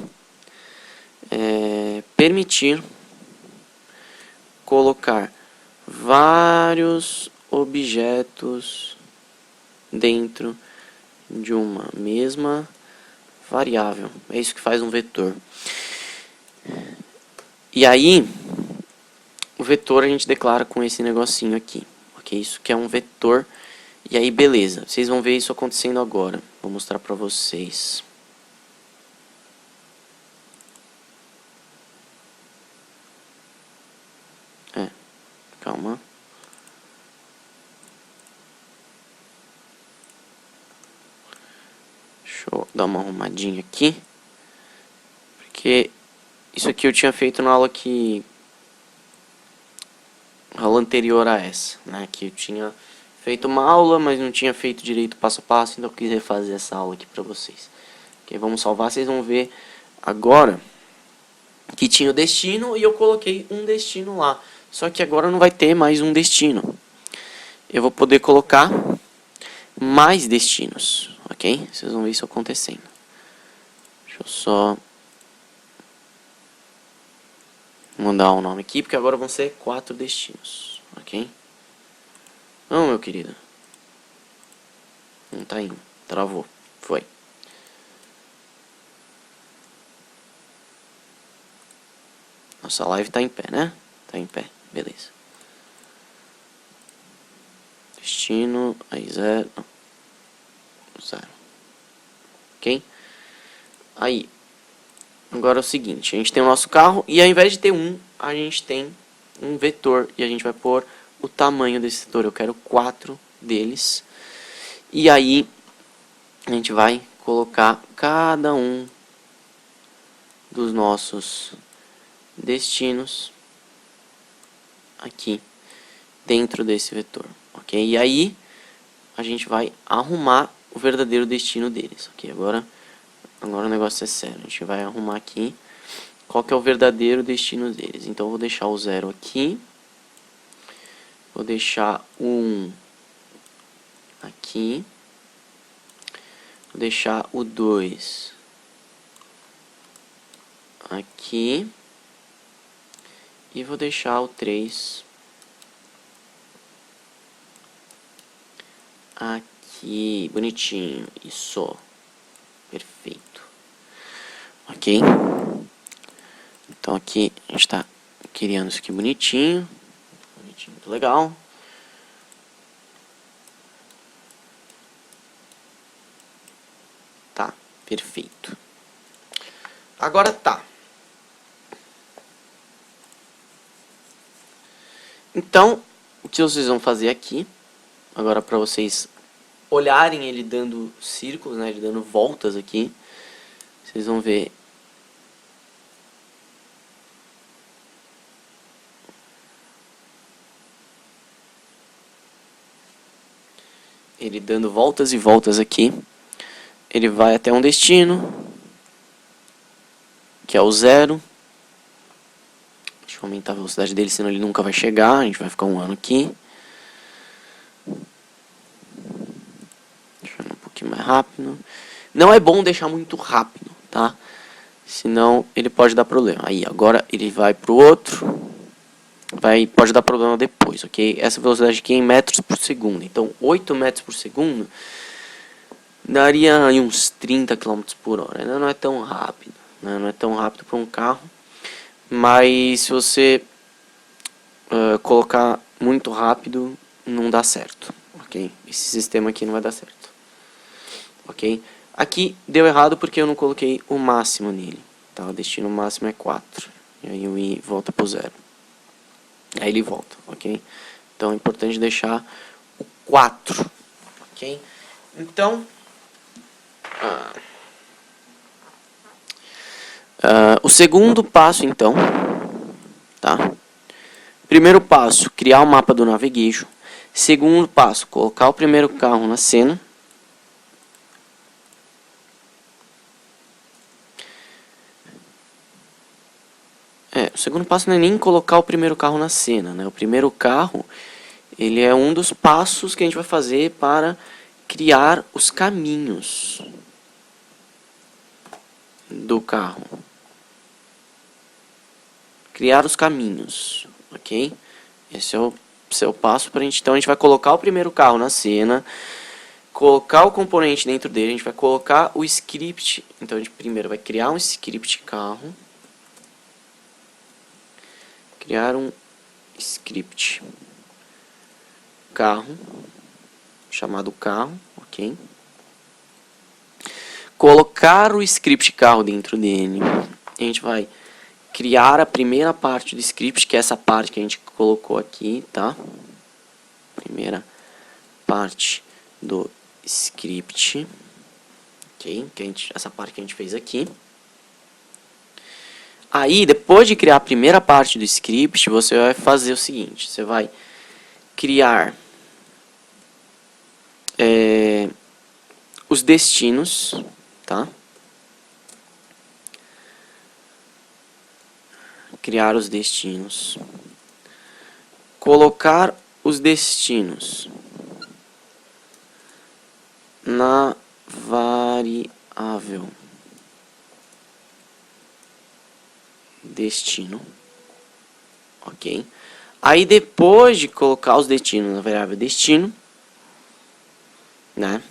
permitir colocar vários objetos dentro de uma mesma variável. É isso que faz um vetor. E aí, o vetor a gente declara com esse negocinho aqui. Ok? Isso que é um vetor. E aí, beleza. Vocês vão ver isso acontecendo agora. Vou mostrar pra vocês. Calma. Deixa eu dar uma arrumadinha aqui. Porque isso aqui eu tinha feito na aula aula anterior a essa, né? Que eu tinha feito uma aula, mas não tinha feito direito passo a passo, então eu quis refazer essa aula aqui pra vocês. Ok, vamos salvar, vocês vão ver agora que tinha o destino e eu coloquei um destino lá. Só que agora não vai ter mais um destino. Eu vou poder colocar mais destinos, ok? Vocês vão ver isso acontecendo. Deixa eu só mandar um nome aqui, porque agora vão ser 4 destinos, ok? Não, meu querido. Não tá indo. Travou. Foi. Nossa live tá em pé, né? Tá em pé, beleza. Destino, aí 0, 0. Ok? Aí, agora é o seguinte, a gente tem o nosso carro e ao invés de ter um, a gente tem um vetor e a gente vai pôr o tamanho desse vetor. Eu quero 4 deles. E aí, a gente vai colocar cada um dos nossos destinos aqui dentro desse vetor, ok? E aí a gente vai arrumar o verdadeiro destino deles, ok? Agora o negócio é sério, a gente vai arrumar aqui qual que é o verdadeiro destino deles. Então eu vou deixar o 0 aqui, vou deixar o 1 aqui, vou deixar o 2 aqui e vou deixar o 3 aqui, bonitinho, isso, perfeito, ok? Então aqui a gente está criando isso aqui bonitinho, muito legal. Tá, perfeito. Agora tá. Então, o que vocês vão fazer aqui, agora para vocês olharem ele dando círculos, né, ele dando voltas aqui, vocês vão ver ele dando voltas e voltas aqui. Ele vai até um destino, que é o 0. Deixa eu aumentar a velocidade dele, senão ele nunca vai chegar. A gente vai ficar um ano aqui. Deixa eu ir um pouquinho mais rápido. Não é bom deixar muito rápido, tá? Senão ele pode dar problema. Aí, agora ele vai pro outro. Pode dar problema depois, ok? Essa velocidade aqui é em metros por segundo. Então, 8 metros por segundo daria aí uns 30 km por hora. Ainda não é tão rápido, né? Não é tão rápido para um carro. Mas se você colocar muito rápido, não dá certo, ok? Esse sistema aqui não vai dar certo, ok? Aqui deu errado porque eu não coloquei o máximo nele, tá? O destino máximo é 4. E aí o i volta para o 0. Aí ele volta, ok? Então é importante deixar o 4, ok? Então, o segundo passo, então, tá? Primeiro passo, criar o mapa do Navigation. Segundo passo, colocar o primeiro carro na cena. O segundo passo não é nem colocar o primeiro carro na cena, né? O primeiro carro, ele é um dos passos que a gente vai fazer para criar os caminhos do carro. Criar os caminhos, ok? Esse é o passo para a gente. Então a gente vai colocar o primeiro carro na cena, colocar o componente dentro dele, a gente vai colocar o script. Então a gente primeiro vai criar um script carro. Criar um script carro, chamado carro, ok? Colocar o script carro dentro dele. A gente vai criar a primeira parte do script, que é essa parte que a gente colocou aqui, tá? Primeira parte do script, ok? Essa parte que a gente fez aqui. Aí, depois de criar a primeira parte do script, você vai fazer o seguinte: você vai criar os destinos, tá? Criar os destinos. Colocar os destinos na variável destino, ok? Aí depois de colocar os destinos na variável destino, né?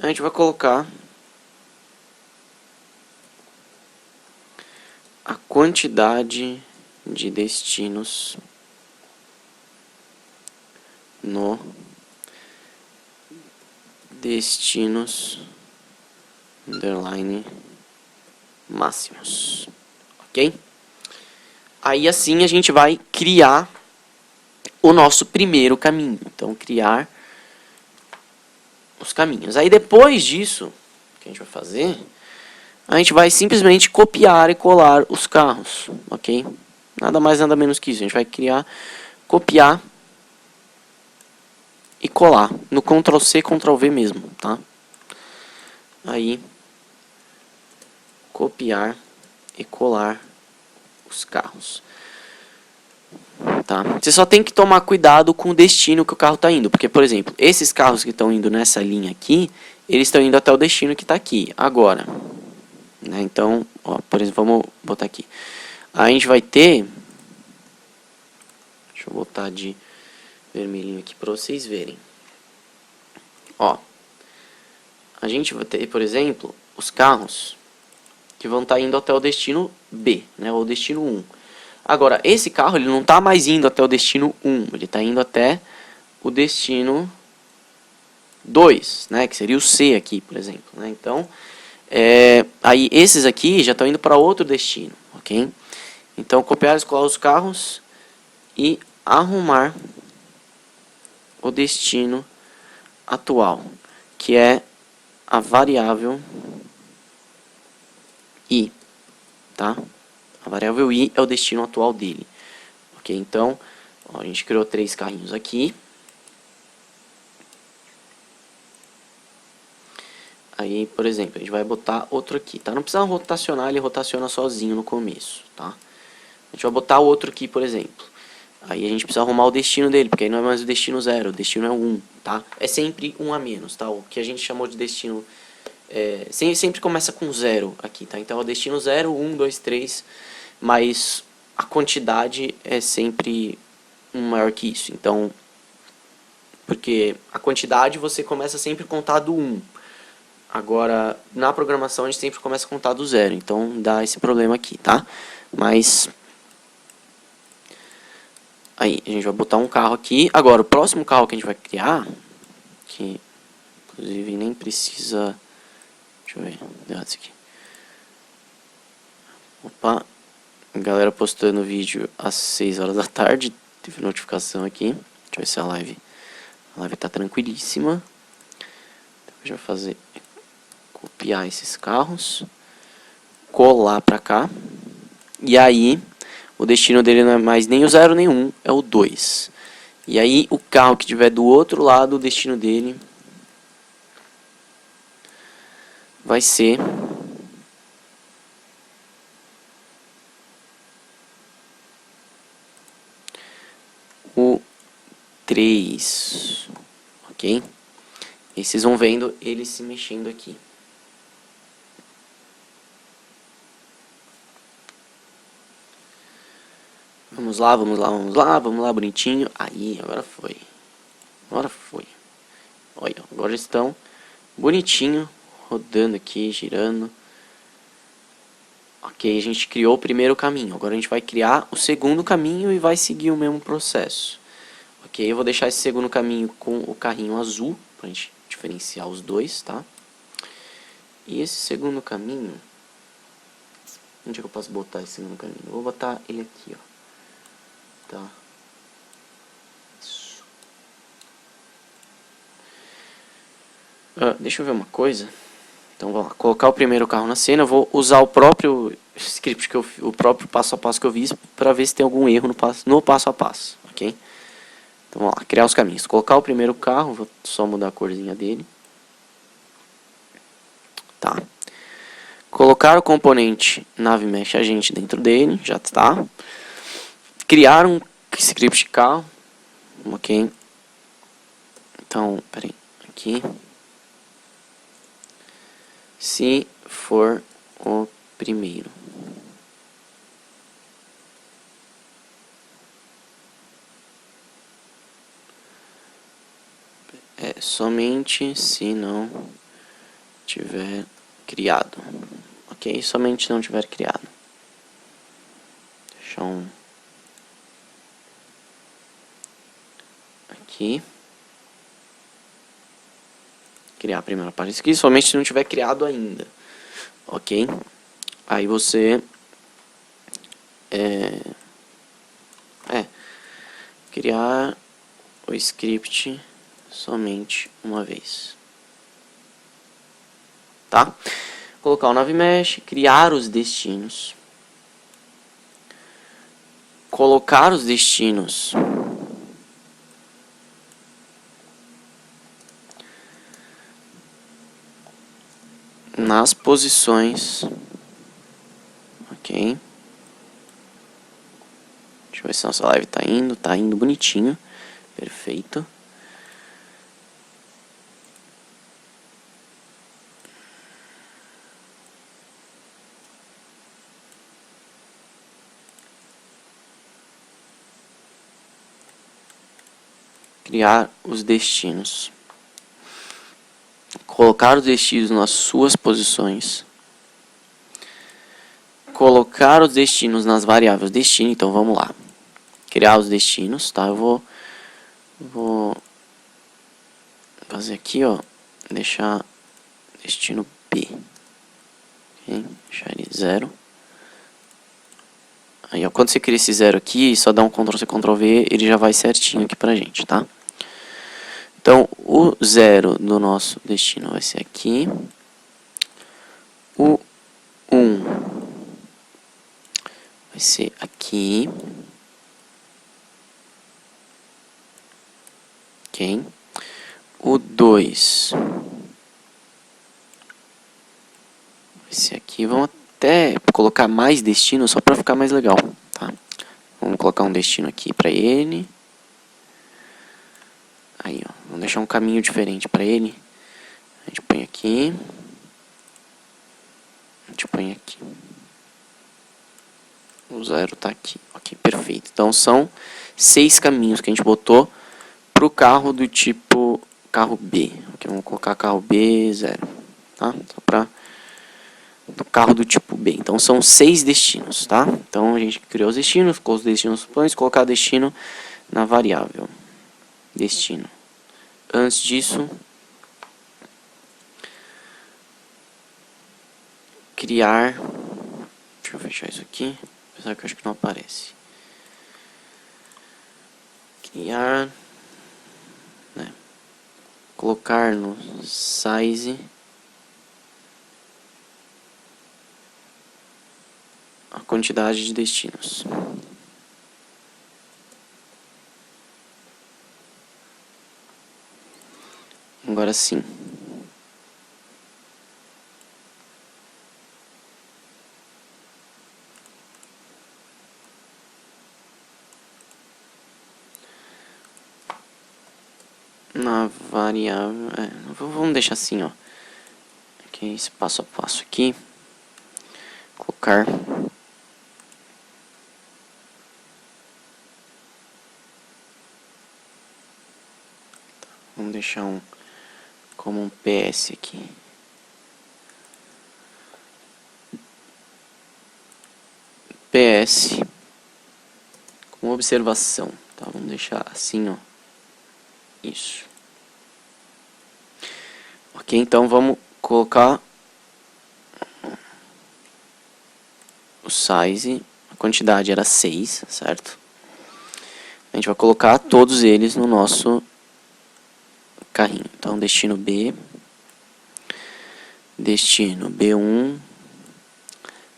a gente vai colocar a quantidade de destinos no destinos underline máximos, ok? Aí assim a gente vai criar o nosso primeiro caminho. Então criar os caminhos. Aí depois disso, o que a gente vai fazer? A gente vai simplesmente copiar e colar os carros, ok? Nada mais, nada menos que isso. A gente vai criar, copiar e colar. No Ctrl C, Ctrl V mesmo, tá? Aí, copiar e colar os carros. Tá? Você só tem que tomar cuidado com o destino que o carro está indo. Porque, por exemplo, esses carros que estão indo nessa linha aqui, eles estão indo até o destino que está aqui. Agora, né? Então, ó, por exemplo, vamos botar aqui. A gente vai ter... Deixa eu botar de vermelhinho aqui para vocês verem. Ó, a gente vai ter, por exemplo, os carros que vão estar indo até o destino B, né? Ou destino 1. Agora, esse carro ele não está mais indo até o destino 1, ele está indo até o destino 2, né? Que seria o C aqui, por exemplo. Né? Então, aí esses aqui já estão indo para outro destino, ok? Então, copiar e colar os carros e arrumar o destino atual, que é a variável i, tá? A variável i é o destino atual dele, ok? Então, ó, a gente criou 3 carrinhos aqui. Aí, por exemplo, a gente vai botar outro aqui, tá? Não precisa rotacionar, ele rotaciona sozinho no começo, tá? A gente vai botar outro aqui, por exemplo. Aí a gente precisa arrumar o destino dele, porque aí não é mais o destino 0, o destino é 1, tá? É sempre 1 a menos, tá? O que a gente chamou de destino... sempre começa com 0 aqui, tá? Então é o destino 0, 1, 2, 3, mas a quantidade é sempre maior que isso. Então, porque a quantidade você começa sempre a contar do 1. Agora, na programação a gente sempre começa a contar do 0, então dá esse problema aqui, tá? Mas... aí, a gente vai botar um carro aqui. Agora, o próximo carro que a gente vai criar, que inclusive nem precisa... deixa eu ver, deu isso aqui. Opa, galera postando vídeo às 6 horas da tarde, teve notificação aqui. Deixa eu ver se a live tá tranquilíssima. Então, a gente vai fazer... copiar esses carros, colar pra cá, e aí o destino dele não é mais nem o 0 nem o 1, é o 2. E aí o carro que tiver do outro lado, o destino dele vai ser o 3, ok? E vocês vão vendo ele se mexendo aqui. Vamos lá, vamos lá, vamos lá, vamos lá, bonitinho. Aí, agora foi. Agora foi. Olha, agora estão bonitinho, rodando aqui, girando. Ok, a gente criou o primeiro caminho. Agora a gente vai criar o segundo caminho e vai seguir o mesmo processo. Ok, eu vou deixar esse segundo caminho com o carrinho azul, pra gente diferenciar os dois, tá? E esse segundo caminho... onde é que eu posso botar esse segundo caminho? Eu vou botar ele aqui, ó. Tá. Isso. Deixa eu ver uma coisa. Então vamos lá, colocar o primeiro carro na cena. Eu vou usar o próprio script, o próprio passo a passo que eu fiz, para ver se tem algum erro no passo a passo, ok? Então vamos lá, criar os caminhos. Colocar o primeiro carro, vou só mudar a corzinha dele. Tá. Colocar o componente nave mesh agente dentro dele, já está. Criar um script carro, ok? Então, peraí, aqui. Se for o primeiro. Somente se não tiver criado. Ok? Somente se não tiver criado. Deixa aqui. Criar a primeira página aqui, somente se não tiver criado ainda. Ok? Aí você... criar o script somente uma vez. Tá? Colocar o navmesh, criar os destinos. Colocar os destinos nas posições. Ok? Deixa eu ver se nossa live tá indo bonitinho. Perfeito. Criar os destinos. Colocar os destinos nas suas posições. Colocar os destinos nas variáveis destino. Então vamos lá. Criar os destinos, tá? Eu vou fazer aqui, ó. Deixar destino B. Okay? Deixar ele 0. Aí, ó, quando você cria esse 0 aqui, só dá um Ctrl+C, Ctrl+V, ele já vai certinho aqui pra gente, tá? Então, o 0 do nosso destino vai ser aqui. O 1 vai ser aqui. Ok? O 2 vai ser aqui. Vamos até colocar mais destino só para ficar mais legal, tá? Vamos colocar um destino aqui para ele. Aí, ó. Vamos deixar um caminho diferente para ele. A gente põe aqui. A gente põe aqui. O 0 tá aqui. Ok, perfeito. Então, são 6 caminhos que a gente botou pro carro do tipo carro B. Ok, vamos colocar carro B 0. Tá? Só para do carro do tipo B. Então, são 6 destinos, tá? Então, a gente criou os destinos, ficou os destinos nos planos, colocar destino na variável. Destino. Antes disso, criar... Deixa eu fechar isso aqui, apesar que eu acho que não aparece. Criar... né? Colocar no size... a quantidade de destinos. Agora sim. Na variável... vamos deixar assim, ó. Ok, esse passo a passo aqui. Colocar... Vamos deixar como um PS aqui. PS com observação, tá? Vamos deixar assim, ó. Isso. Ok, então vamos colocar o size, a quantidade era 6, certo? A gente vai colocar todos eles no nosso carrinho. Então, destino B, destino B1,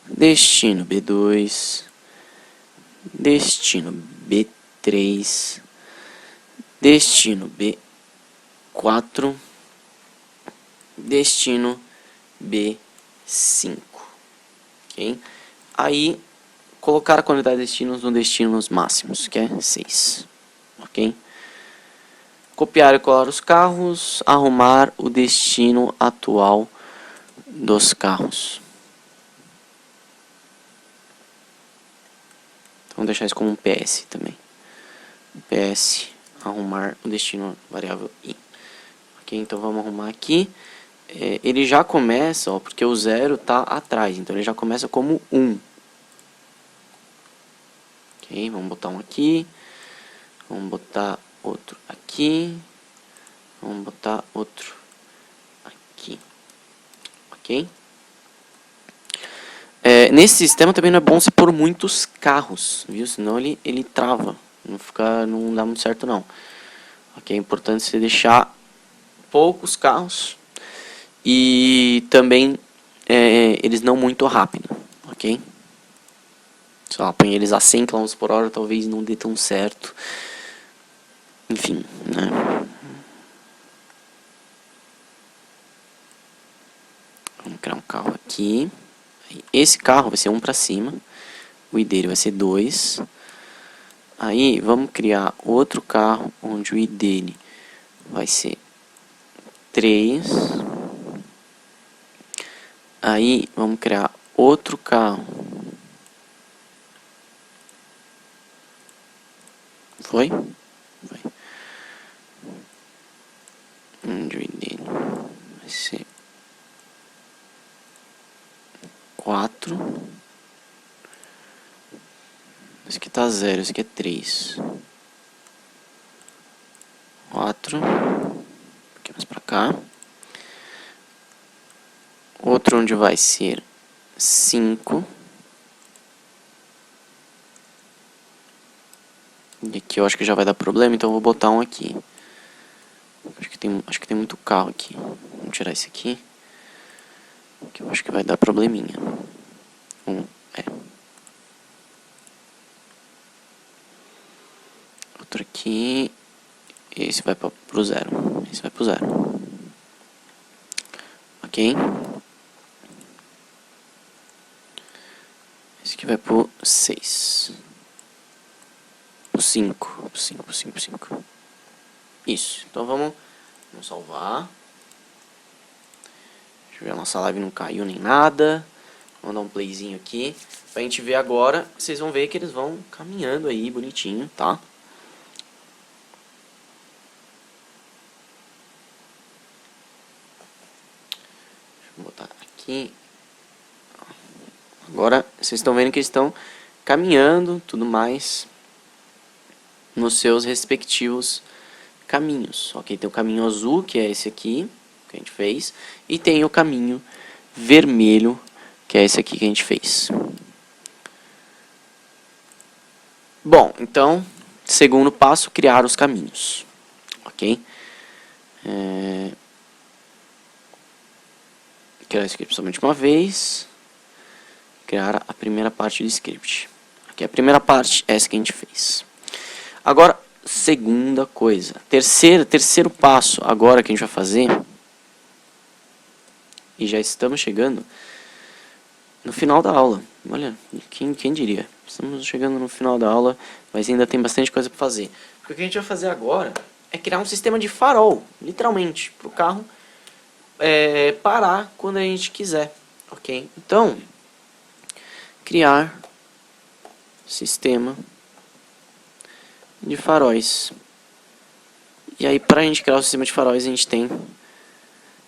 destino B2, destino B3, destino B4, destino B5, ok? Aí, colocar a quantidade de destinos no destinos máximos, que é 6, ok? Copiar e colar os carros, arrumar o destino atual dos carros. Então, vamos deixar isso como um PS também. PS, arrumar o destino variável I. Ok, então vamos arrumar aqui. ele já começa, ó, porque o 0 está atrás, então ele já começa como 1. Ok, vamos botar um aqui, vamos botar outro aqui, vamos botar outro aqui, ok? Nesse sistema também não é bom se pôr muitos carros, viu? Senão ele trava, não dá muito certo não. Ok, é importante você deixar poucos carros e também eles não muito rápido, ok? Se eu põe eles a 100 km por hora, talvez não dê tão certo. Enfim, né? Vamos criar um carro aqui. Esse carro vai ser 1 para cima. O ID dele vai ser 2. Aí vamos criar outro carro onde o ID dele vai ser 3. Aí vamos criar outro carro. Foi? Foi. Onde o ID dele vai ser 4. Esse aqui tá 0, esse aqui é 3. 4. Um pouquinho mais pra cá. Outro onde vai ser 5. E aqui eu acho que já vai dar problema, então eu vou botar um aqui. Acho que tem muito carro aqui. Vamos tirar esse aqui. Que eu acho que vai dar probleminha. Outro aqui. Esse vai pro 0. Esse vai pro 0. Ok? Esse aqui vai pro 6. Pro 5. Pro 5, pro 5, pro 5. Isso. Então vamos salvar. Deixa eu ver, a nossa live não caiu nem nada. Vamos dar um playzinho aqui. Pra gente ver agora. Vocês vão ver que eles vão caminhando aí bonitinho, tá? Deixa eu botar aqui. Agora vocês estão vendo que eles estão caminhando, tudo mais, nos seus respectivos caminhos. Ok, tem o caminho azul, que é esse aqui, que a gente fez, e tem o caminho vermelho, que é esse aqui que a gente fez. Bom, então, segundo passo, criar os caminhos. Ok? Criar o script somente uma vez. Criar a primeira parte do script. Aqui a primeira parte é essa que a gente fez. Agora, segunda coisa. Terceiro passo agora que a gente vai fazer. E já estamos chegando no final da aula. Olha, quem diria? Estamos chegando no final da aula, mas ainda tem bastante coisa para fazer. Porque o que a gente vai fazer agora é criar um sistema de farol, literalmente, para o carro parar quando a gente quiser. Ok? Então, criar sistema de faróis. E aí, para a gente criar o sistema de faróis, a gente tem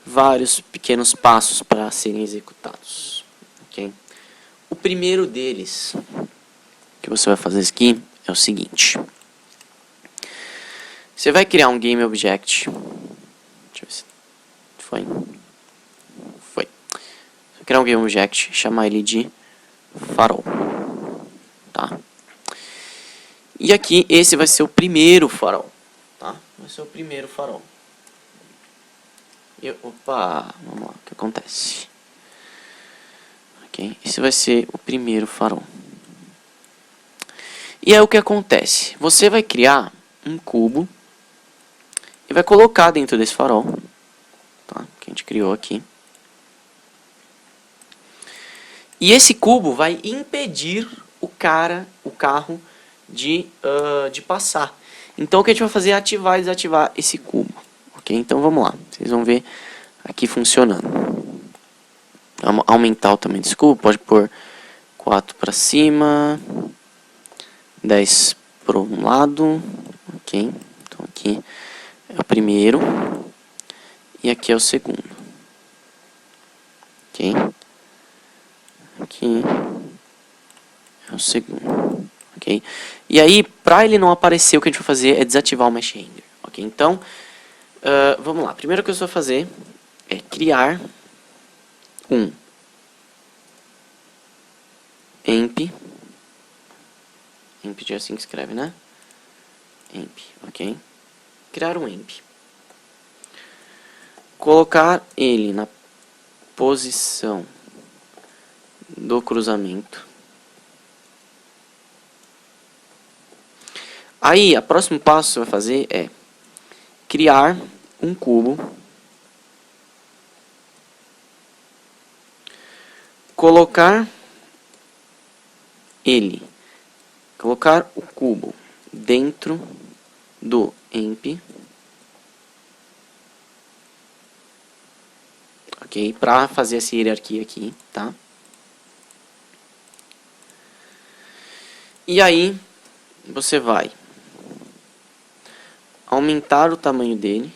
vários pequenos passos para serem executados. Okay? O primeiro deles que você vai fazer aqui é o seguinte. Você vai criar um game object. Deixa eu ver se foi. Foi. Você vai criar um game object, chamar ele de farol. Tá? E aqui, esse vai ser o primeiro farol. Tá? Vai ser o primeiro farol. Opa, vamos lá, o que acontece? Ok, esse vai ser o primeiro farol. E aí o que acontece? Você vai criar um cubo e vai colocar dentro desse farol, tá? Que a gente criou aqui. E esse cubo vai impedir o carro de passar. Então o que a gente vai fazer é ativar e desativar esse cubo. Ok? Então vamos lá. Vocês vão ver aqui funcionando. Vamos aumentar o tamanho desse cubo. Pode pôr 4 para cima. 10 para um lado. Ok? Então aqui é o primeiro. E aqui é o segundo. ok? Aqui é o segundo, ok? E aí, para ele não aparecer, o que a gente vai fazer é desativar o Mesh Render, ok? Então, vamos lá. Primeiro que eu vou fazer é criar um emp é assim que escreve, né? Emp, ok? Criar um emp. Colocar ele na posição do cruzamento. Aí, o próximo passo que você vai fazer é criar um cubo, colocar o cubo dentro do emp, ok? Para fazer essa hierarquia aqui, tá? E aí, você vai aumentar o tamanho dele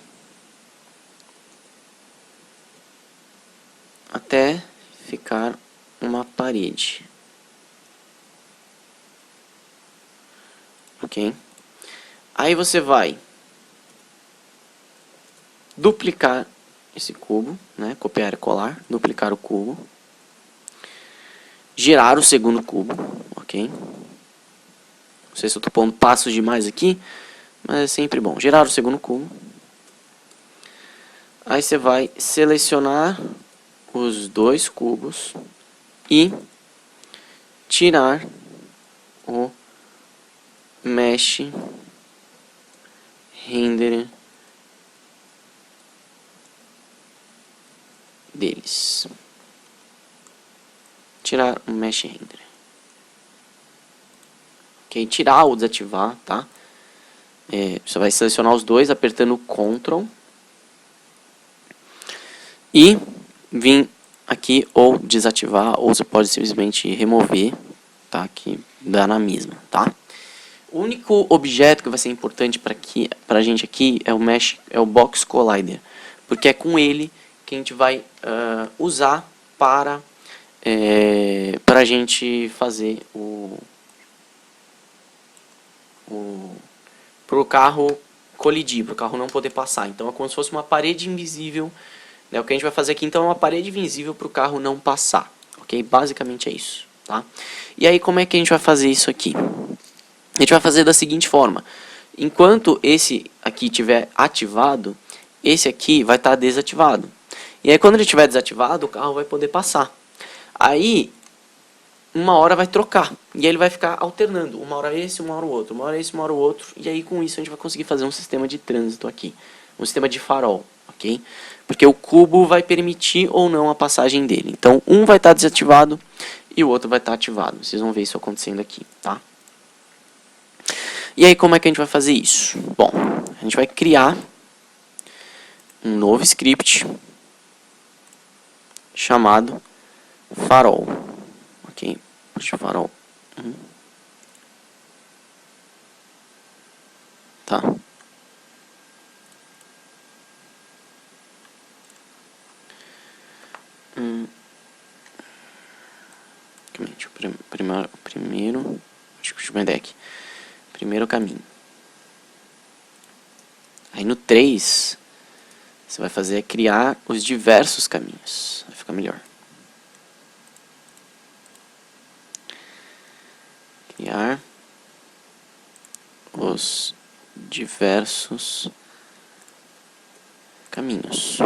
até ficar uma parede, ok? Aí você vai duplicar esse cubo, né? Copiar e colar, duplicar o cubo, girar o segundo cubo, ok? Não sei se eu estou pondo passos demais aqui, mas é sempre bom. Girar o segundo cubo. Aí você vai selecionar os dois cubos e tirar o Mesh Render deles. Tirar o Mesh Render. Ok, tirar ou desativar, tá? Você vai selecionar os dois apertando Ctrl e vir aqui ou desativar, ou você pode simplesmente remover, tá? Que dá na mesma, tá? O único objeto que vai ser importante para a gente aqui é o Box Collider, porque é com ele que a gente vai usar para a gente fazer para o carro colidir, para o carro não poder passar. Então é como se fosse uma parede invisível, né? O que a gente vai fazer aqui então é uma parede invisível para o carro não passar, ok? Basicamente é isso, tá? E aí como é que a gente vai fazer isso aqui? A gente vai fazer da seguinte forma: enquanto esse aqui estiver ativado, esse aqui vai estar desativado. E aí quando ele estiver desativado, o carro vai poder passar. Aí, uma hora vai trocar. E aí ele vai ficar alternando. Uma hora esse, uma hora o outro. Uma hora esse, uma hora o outro. E aí com isso a gente vai conseguir fazer um sistema de trânsito aqui. Um sistema de farol, ok? Porque o cubo vai permitir ou não a passagem dele. Então um vai estar desativado e o outro vai estar ativado. Vocês vão ver isso acontecendo aqui, tá? E aí como é que a gente vai fazer isso? Bom, a gente vai criar um novo script chamado farol, ok? Puxa, farol 1, tá? Primeiro, deixa eu ver ideia aqui. Primeiro caminho. Aí no 3, você vai fazer é criar os diversos caminhos. Vai ficar melhor. Criar os diversos caminhos.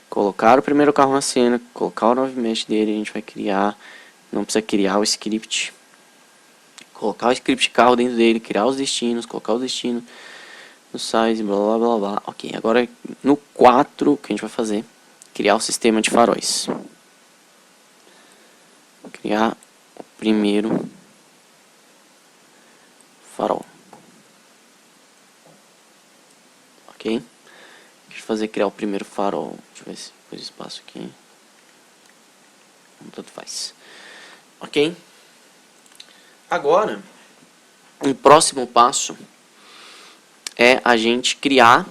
Colocar o primeiro carro na cena, colocar o nove mesh dele, a gente vai criar, não precisa criar o script. Colocar o script carro dentro dele, criar os destinos, colocar o destino no size, blá blá blá blá. Ok, agora no 4, o que a gente vai fazer? Criar o sistema de faróis. Criar o primeiro farol. Ok? Deixa eu fazer criar o primeiro farol. Deixa eu ver se pôs espaço aqui. Tanto faz. Ok? Agora, o próximo passo é a gente criar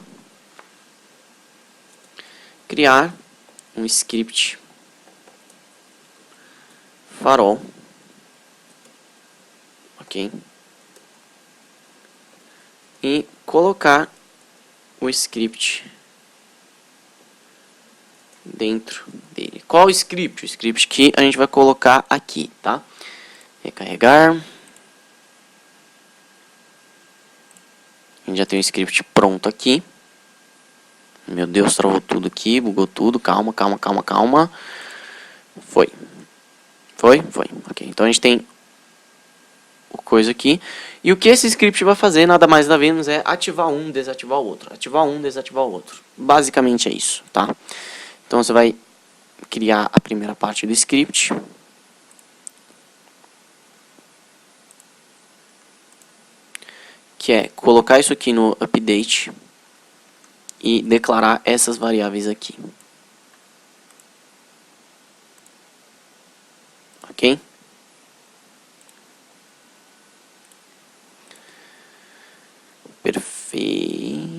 um script farol, ok? E colocar o script dentro dele. Qual o script? O script que a gente vai colocar aqui, tá? Recarregar. A gente já tem o script pronto aqui. Meu Deus, travou tudo aqui, bugou tudo. Calma, calma, calma, calma. Foi. Foi? Foi. Ok, então a gente tem o coisa aqui. E o que esse script vai fazer, nada mais nada menos, é ativar um, desativar o outro. Ativar um, desativar o outro. Basicamente é isso, tá? Então você vai criar a primeira parte do script. Que é colocar isso aqui no update e declarar essas variáveis aqui. Ok? Perfeito.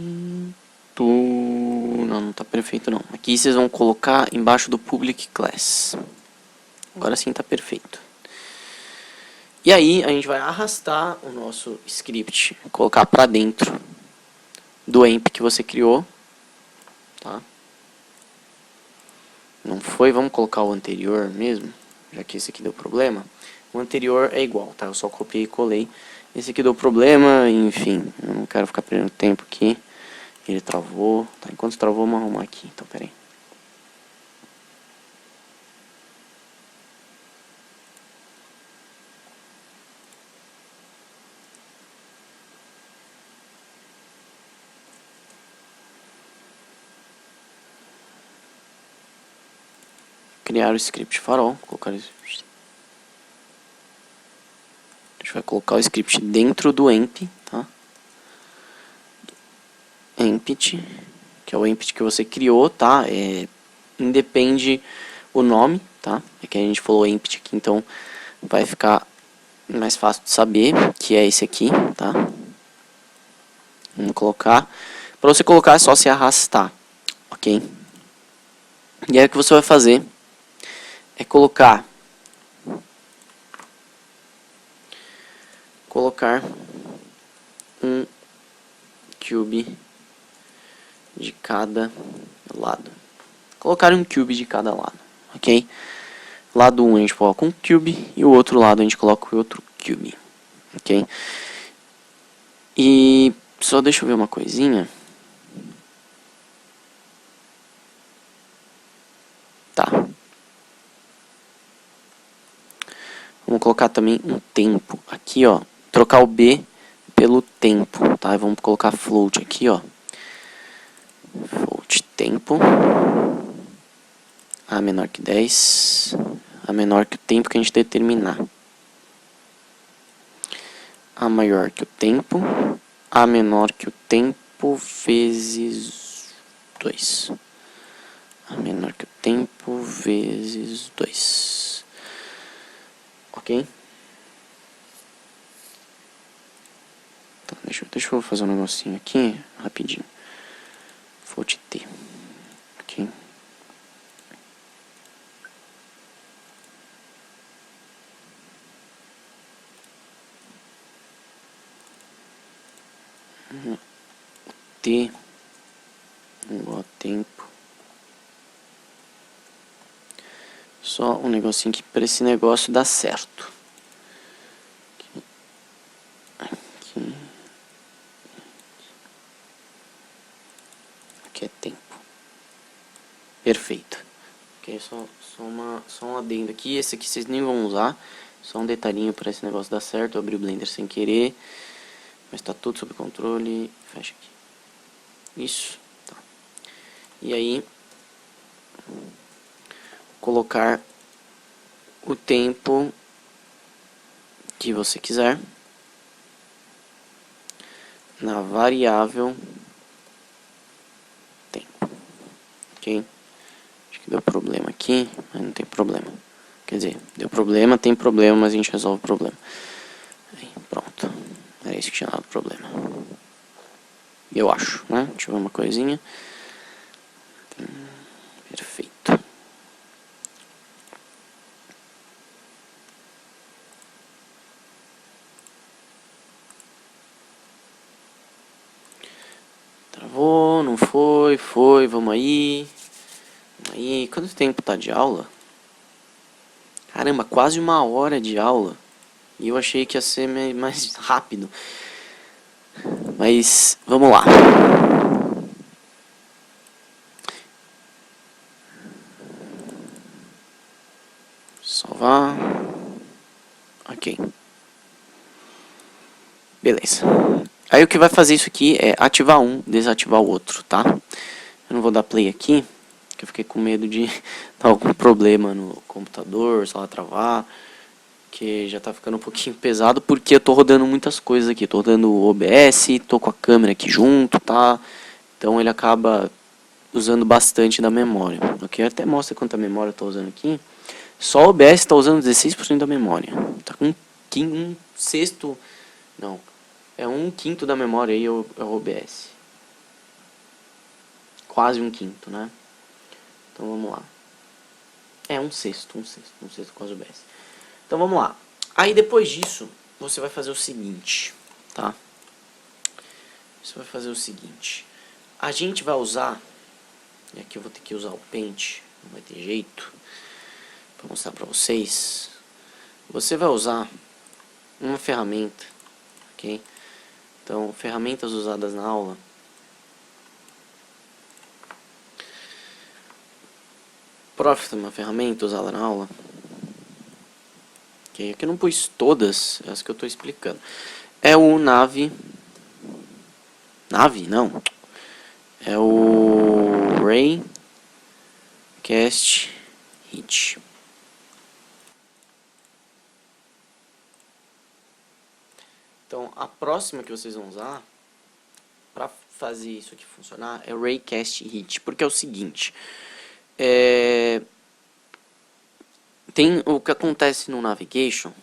Não, não tá perfeito não. Aqui vocês vão colocar embaixo do public class. Agora sim tá perfeito. E aí a gente vai arrastar o nosso script, colocar para dentro do AMP que você criou, tá? Não foi, vamos colocar o anterior mesmo, já que esse aqui deu problema. O anterior é igual, tá? Eu só copiei e colei. Esse aqui deu problema, enfim, eu não quero ficar perdendo tempo aqui. Ele travou, tá? Enquanto travou, vamos arrumar aqui, então peraí. Criar o script farol, colocar isso. A gente vai colocar o script dentro do AMP, tá? Empty, que é o empty que você criou, tá? Independe o nome, tá? É que a gente falou empty aqui, então vai ficar mais fácil de saber que é esse aqui, tá? Vamos colocar. Para você colocar é só se arrastar, ok? E aí o que você vai fazer é colocar um cube de cada lado. Colocar um cube de cada lado, ok? Lado 1 a gente coloca um cube e o outro lado a gente coloca o outro cube, ok? E só deixa eu ver uma coisinha. Tá. Vamos colocar também um tempo aqui, ó. Trocar o B pelo tempo, tá? E vamos colocar float aqui, ó. Float tempo. A menor que 10. A menor que o tempo que a gente determinar. A maior que o tempo. A menor que o tempo vezes 2. A menor que o tempo vezes 2. Ok? Então, deixa eu fazer um negocinho aqui, rapidinho. Float T. Ok? T igual a tempo. Só um negocinho aqui para esse negócio dar certo. Aqui. Aqui é tempo. Perfeito. Ok, só um adendo aqui. Esse aqui vocês nem vão usar. Só um detalhinho para esse negócio dar certo. Eu abri o Blender sem querer. Mas tá tudo sob controle. Fecha aqui. Isso. Tá. E aí, colocar o tempo que você quiser na variável tempo. Ok? Acho que deu problema aqui, mas não tem problema. Quer dizer, deu problema, tem problema, mas a gente resolve o problema. Aí, pronto. Era isso que tinha dado problema. Eu acho, né? Deixa eu ver uma coisinha. Perfeito. Travou, não foi, foi, vamos aí. Vamos aí. Quanto tempo tá de aula? Caramba, quase 1 hora de aula. E eu achei que ia ser mais rápido. Mas, vamos lá. Salvar. Ok. Beleza. Aí o que vai fazer isso aqui é ativar um, desativar o outro, tá? Eu não vou dar play aqui, porque eu fiquei com medo de dar algum problema no computador, sei lá, travar. Que já tá ficando um pouquinho pesado, porque eu tô rodando muitas coisas aqui. Tô rodando o OBS, tô com a câmera aqui junto, tá? Então ele acaba usando bastante da memória. Ok? Até mostra quanta memória eu tô usando aqui. Só o OBS tá usando 16% da memória. Tá com um sexto... Não. É 1/5 da memória aí, é o OBS. Quase 1/5, né? Então vamos lá. É um sexto quase o OBS. Então vamos lá. Aí depois disso, você vai fazer o seguinte, tá? Você vai fazer o seguinte. A gente vai usar, e aqui eu vou ter que usar o Paint, não vai ter jeito, para mostrar para vocês. Você vai usar uma ferramenta, ok? Então, ferramentas usadas na aula. Profit é uma ferramenta usada na aula. Ok, aqui eu não pus todas, as que eu estou explicando. É o Nave, não. É o Raycast Hit. Então, a próxima que vocês vão usar para fazer isso aqui funcionar é o Raycast Hit, porque é o seguinte, tem o que acontece no Navigation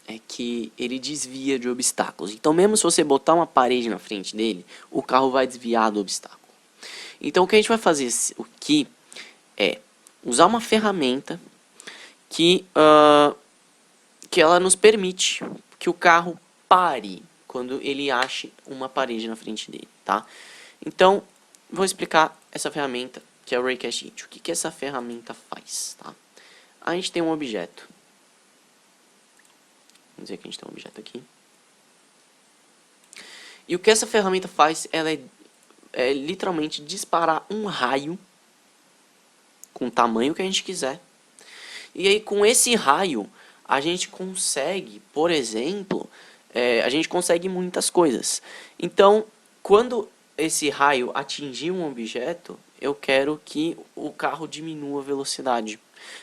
é que ele desvia de obstáculos. Então, mesmo se você botar uma parede na frente dele, o carro vai desviar do obstáculo. Então, o que a gente vai fazer aqui é usar uma ferramenta que ela nos permite que o carro pare quando ele ache uma parede na frente dele, tá? Então, vou explicar essa ferramenta que é o Raycast Hit. O que essa ferramenta faz, tá? A gente tem um objeto. Vamos dizer que a gente tem um objeto aqui. E o que essa ferramenta faz, ela é literalmente disparar um raio com o tamanho que a gente quiser. E aí, com esse raio, a gente consegue, por exemplo, a gente consegue muitas coisas. Então, quando esse raio atingir um objeto, eu quero que o carro diminua a velocidade.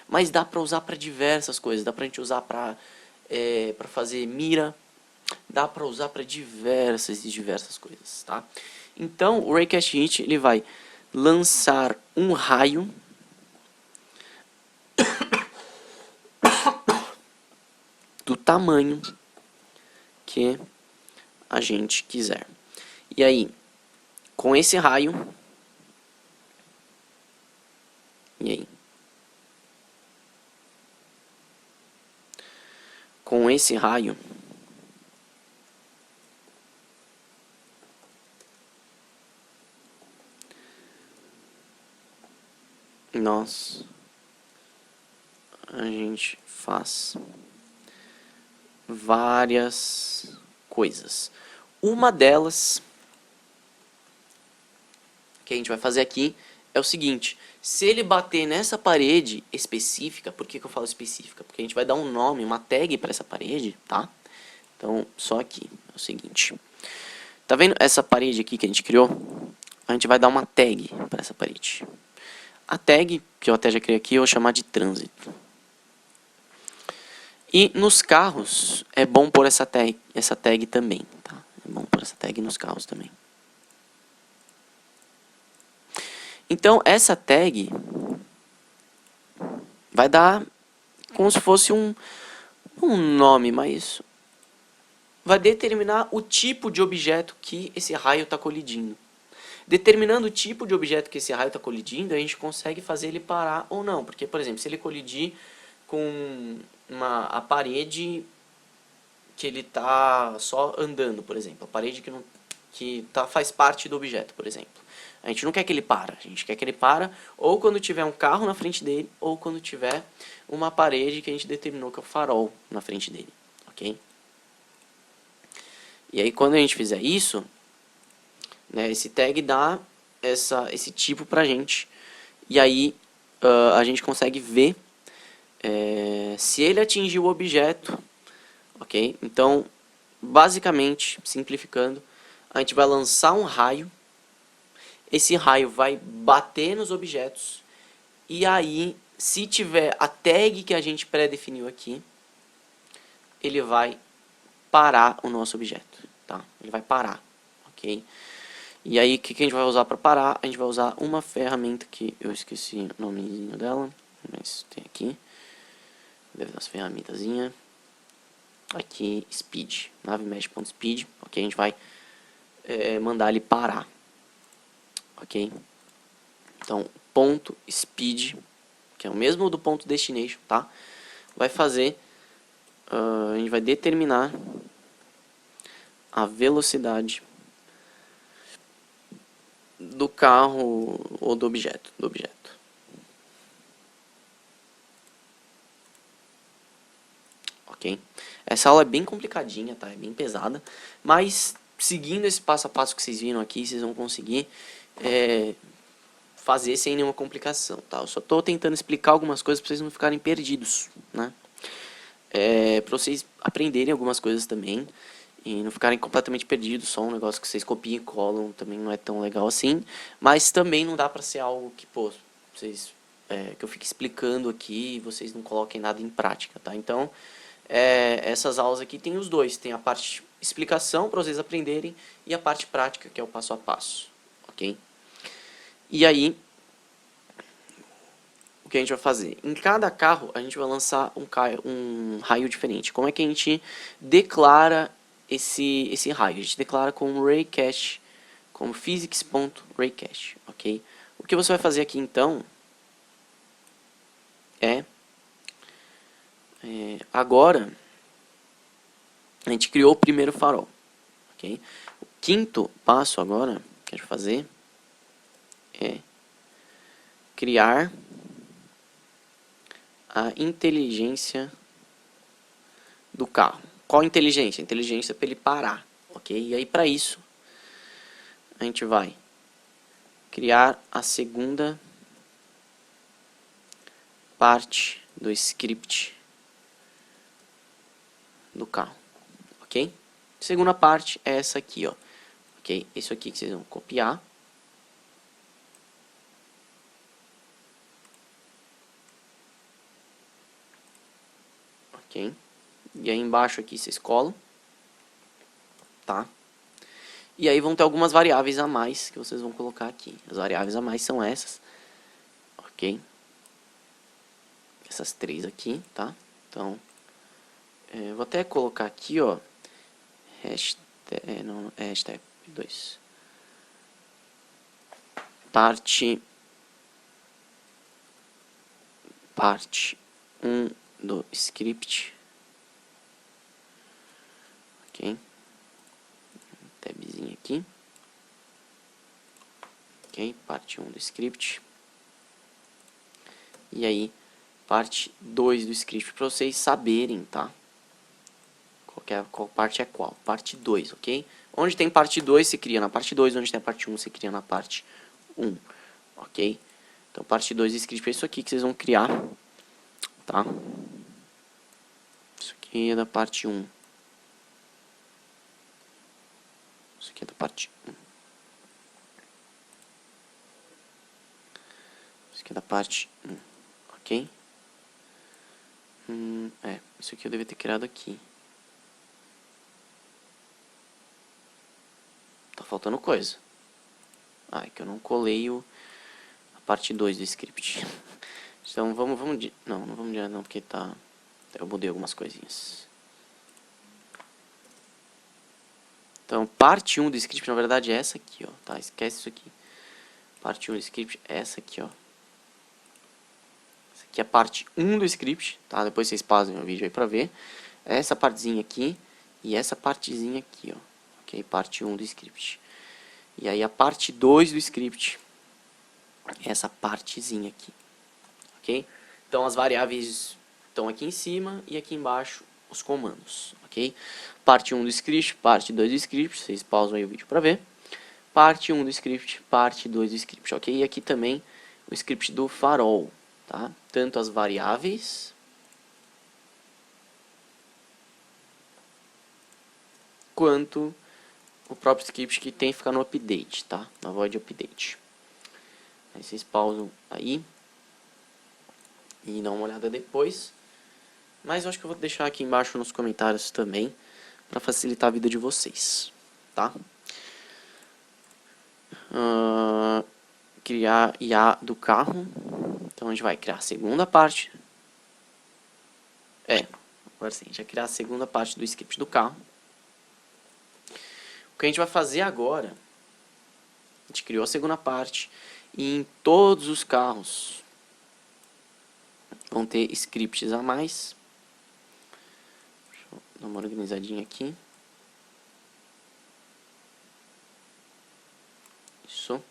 Mas dá para usar para diversas coisas. Dá para a gente usar para fazer mira. Dá para usar para diversas coisas, tá? Então, o Raycast Hit, ele vai lançar um raio do tamanho que a gente quiser. E aí, com esse raio, e aí, com esse raio, a gente faz várias coisas. Uma delas que a gente vai fazer aqui é o seguinte: se ele bater nessa parede específica, por que eu falo específica? Porque a gente vai dar um nome, uma tag para essa parede, tá? Então, só aqui, é o seguinte. Tá vendo essa parede aqui que a gente criou? A gente vai dar uma tag para essa parede. A tag, que eu até já criei aqui, eu vou chamar de trânsito. E nos carros, é bom pôr essa tag também, tá? É bom pôr essa tag nos carros também. Então, essa tag vai dar como se fosse um nome, mas vai determinar o tipo de objeto que esse raio está colidindo. Determinando o tipo de objeto que esse raio está colidindo, a gente consegue fazer ele parar ou não. Porque, por exemplo, se ele colidir com a parede que ele está só andando, por exemplo, a parede que faz parte do objeto, por exemplo. A gente não quer que ele para, a gente quer que ele para ou quando tiver um carro na frente dele, ou quando tiver uma parede que a gente determinou que é o farol na frente dele, ok? E aí quando a gente fizer isso, né, esse tag dá esse tipo pra gente, e aí a gente consegue ver se ele atingiu o objeto, ok? Então, basicamente, simplificando, a gente vai lançar um raio, esse raio vai bater nos objetos, e aí, se tiver a tag que a gente pré-definiu aqui, ele vai parar o nosso objeto, tá? Ele vai parar, ok? E aí, o que a gente vai usar para parar? A gente vai usar uma ferramenta que eu esqueci o nomezinho dela, mas tem aqui. Deve dar as ferramentazinhas. Aqui, speed, navemesh.speed, ok? A gente vai mandar ele parar, ok? Então, ponto speed, que é o mesmo do ponto destination, tá? Vai fazer, a gente vai determinar a velocidade do carro ou do objeto, ok? Essa aula é bem complicadinha, tá? É bem pesada, mas seguindo esse passo a passo que vocês viram aqui, vocês vão conseguir fazer sem nenhuma complicação, tá? Eu só tô tentando explicar algumas coisas para vocês não ficarem perdidos, né? Para vocês aprenderem algumas coisas também e não ficarem completamente perdidos, só um negócio que vocês copiam e colam também não é tão legal assim, mas também não dá para ser algo que, pô, vocês que eu fique explicando aqui e vocês não coloquem nada em prática, tá? Então, essas aulas aqui tem os dois, tem a parte explicação para vocês aprenderem e a parte prática, que é o passo a passo, ok? E aí, o que a gente vai fazer? Em cada carro, a gente vai lançar um raio diferente. Como é que a gente declara esse raio? A gente declara como raycast, como physics.raycast, ok? O que você vai fazer aqui, então, agora, a gente criou o primeiro farol, ok? O quinto passo agora, que a gente vai fazer, é criar a inteligência do carro. Qual inteligência? Inteligência para ele parar, ok? E aí, para isso, a gente vai criar a segunda parte do script do carro, ok? Segunda parte é essa aqui, ó, ok? Isso aqui que vocês vão copiar. Ok? E aí embaixo aqui vocês colam, tá? E aí vão ter algumas variáveis a mais que vocês vão colocar aqui. As variáveis a mais são essas, ok? Essas três aqui, tá? Então, vou até colocar aqui, ó, hashtag 2. Parte 1 do script, ok? Tabzinho aqui, ok? Parte 1 do script. E aí, parte 2 do script, para vocês saberem, tá? Qual parte é qual? Parte 2, ok? Onde tem parte 2, se cria na parte 2. Onde tem a parte 1, se cria na parte 1, ok? Então, parte 2 do script é isso aqui que vocês vão criar, tá? Isso aqui é da parte 1. Isso aqui é da parte 1. Isso aqui é da parte 1, ok? Isso aqui eu devia ter criado aqui. Tá faltando coisa. É que eu não colei a parte 2 do script. Então vamos não vamos direto não, porque tá, eu mudei algumas coisinhas. Então, parte 1 do script, na verdade, é essa aqui, ó, tá? Esquece isso aqui. Parte 1 do script é essa aqui, ó. Essa aqui é a parte 1 do script, tá? Depois vocês pausem o vídeo aí pra ver. Essa partezinha aqui e essa partezinha aqui, ó. Ok? Parte 1 do script. E aí a parte 2 do script é essa partezinha aqui, ok? Então as variáveis estão aqui em cima e aqui embaixo os comandos, ok? Parte 1 do script, parte 2 do script, vocês pausam aí o vídeo para ver. Parte 1 do script, parte 2 do script, ok? E aqui também o script do farol, tá? Tanto as variáveis quanto o próprio script que tem que ficar no update, tá? Na void update. Aí vocês pausam aí e dão uma olhada depois. Mas eu acho que eu vou deixar aqui embaixo nos comentários também, para facilitar a vida de vocês, tá? Criar IA do carro. Então a gente vai criar a segunda parte. Agora sim, a gente vai criar a segunda parte do script do carro. O que a gente vai fazer agora, a gente criou a segunda parte, e em todos os carros vão ter scripts a mais. Deixa eu dar uma organizadinha aqui. Isso.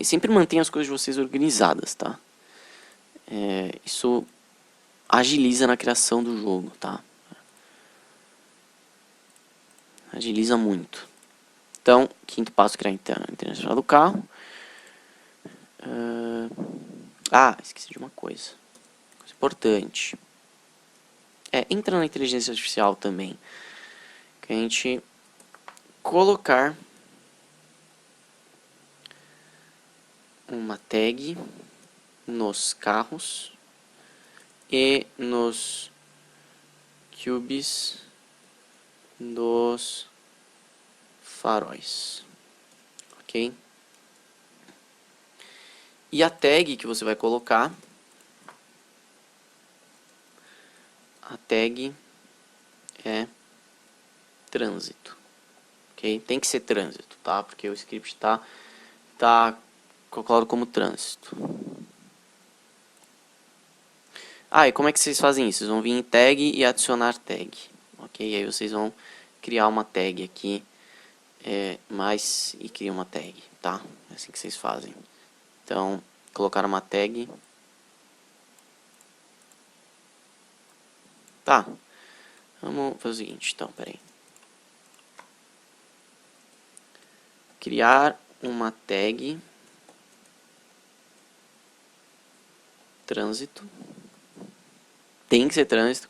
Sempre mantenha as coisas de vocês organizadas, tá? Isso agiliza na criação do jogo, tá? Agiliza muito. Então, quinto passo, criar a internacional do carro. Esqueci de uma coisa. Coisa importante. Entra na inteligência artificial também. Que a gente colocar uma tag nos carros e nos cubes dos faróis, ok? E a tag que você vai colocar, a tag é trânsito, ok? Tem que ser trânsito, tá? Porque o script tá colocado como trânsito. E como é que vocês fazem isso? Vocês vão vir em tag e adicionar tag, ok? E aí vocês vão criar uma tag aqui, e cria uma tag, tá? É assim que vocês fazem. Então, colocar uma tag. Tá. Vamos fazer o seguinte, então, peraí. Criar uma tag trânsito. Tem que ser trânsito.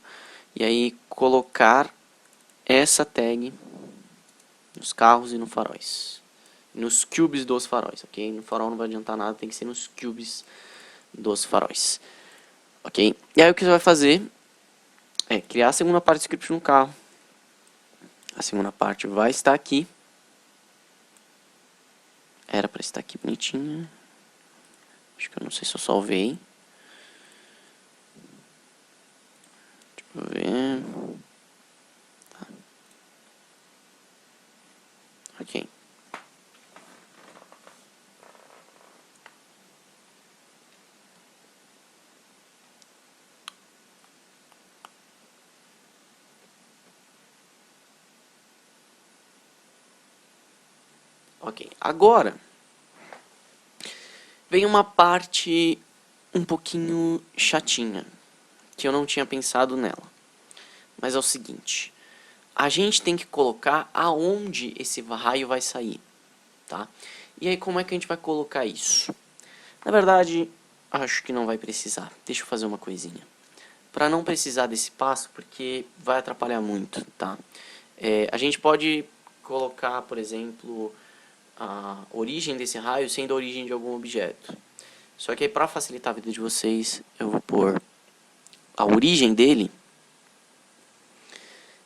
E aí colocar essa tag nos carros e nos faróis. Nos cubes dos faróis, ok? No farol não vai adiantar nada, tem que ser nos cubes dos faróis. Ok? E aí o que você vai fazer é criar a segunda parte do script no carro. A segunda parte vai estar aqui. Era para estar aqui bonitinha. Acho que eu não sei se eu salvei. Deixa eu ver. Tá. Ok. Ok, agora vem uma parte um pouquinho chatinha, que eu não tinha pensado nela. Mas é o seguinte, a gente tem que colocar aonde esse raio vai sair, tá? E aí como é que a gente vai colocar isso? Na verdade, acho que não vai precisar. Deixa eu fazer uma coisinha. Para não precisar desse passo, porque vai atrapalhar muito, tá? A gente pode colocar, por exemplo, a origem desse raio sendo a origem de algum objeto. Só que aí, para facilitar a vida de vocês, eu vou pôr a origem dele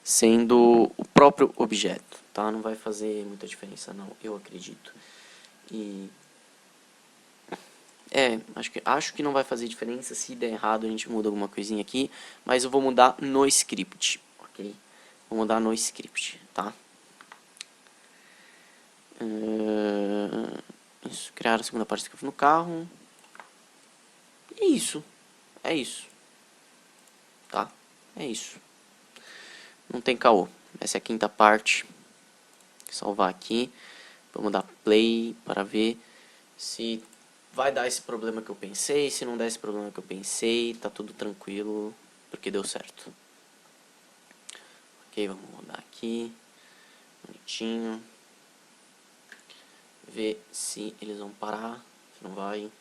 sendo o próprio objeto, tá? Não vai fazer muita diferença, não, eu acredito. Acho que não vai fazer diferença. Se der errado, a gente muda alguma coisinha aqui, mas eu vou mudar no script, ok? Vou mudar no script, tá? Isso, criar a segunda parte do script no carro. É isso. É isso. Tá? É isso. Não tem caô. Essa é a quinta parte. Vou salvar aqui. Vamos dar play para ver se vai dar esse problema que eu pensei. Se não der esse problema que eu pensei, tá tudo tranquilo, porque deu certo. Ok, vamos rodar aqui, bonitinho. Ver se eles vão parar, se não vai.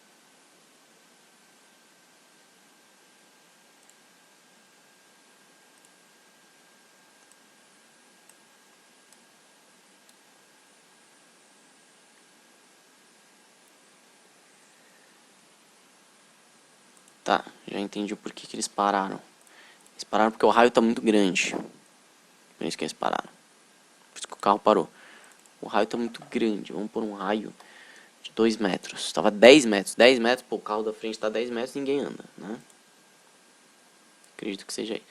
Tá, já entendi o porquê que eles pararam. Eles pararam porque o raio tá muito grande. Por isso que eles pararam. Por isso que o carro parou. O raio tá muito grande. Vamos pôr um raio de 2 metros. Tava 10 metros. 10 metros, pô, o carro da frente tá 10 metros e ninguém anda, né? Acredito que seja aí.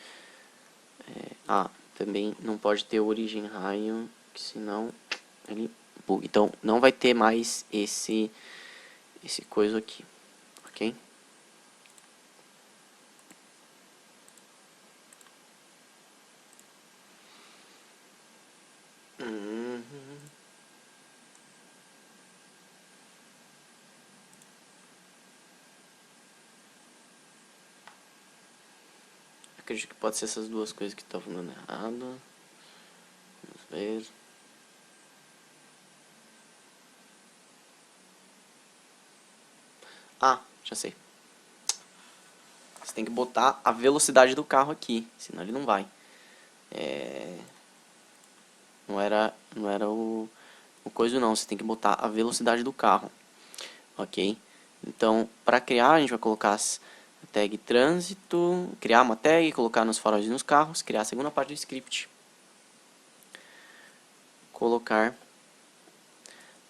Também não pode ter origem raio, que senão ele buga. Então não vai ter mais esse coisa aqui, ok? Acredito que pode ser essas duas coisas que estavam dando errado. Vamos ver. Já sei. Você tem que botar a velocidade do carro aqui, senão ele não vai. Não era o coisa não, você tem que botar a velocidade do carro. Ok? Então, para criar, a gente vai colocar a tag trânsito, criar uma tag, colocar nos faróis e nos carros, criar a segunda parte do script. Colocar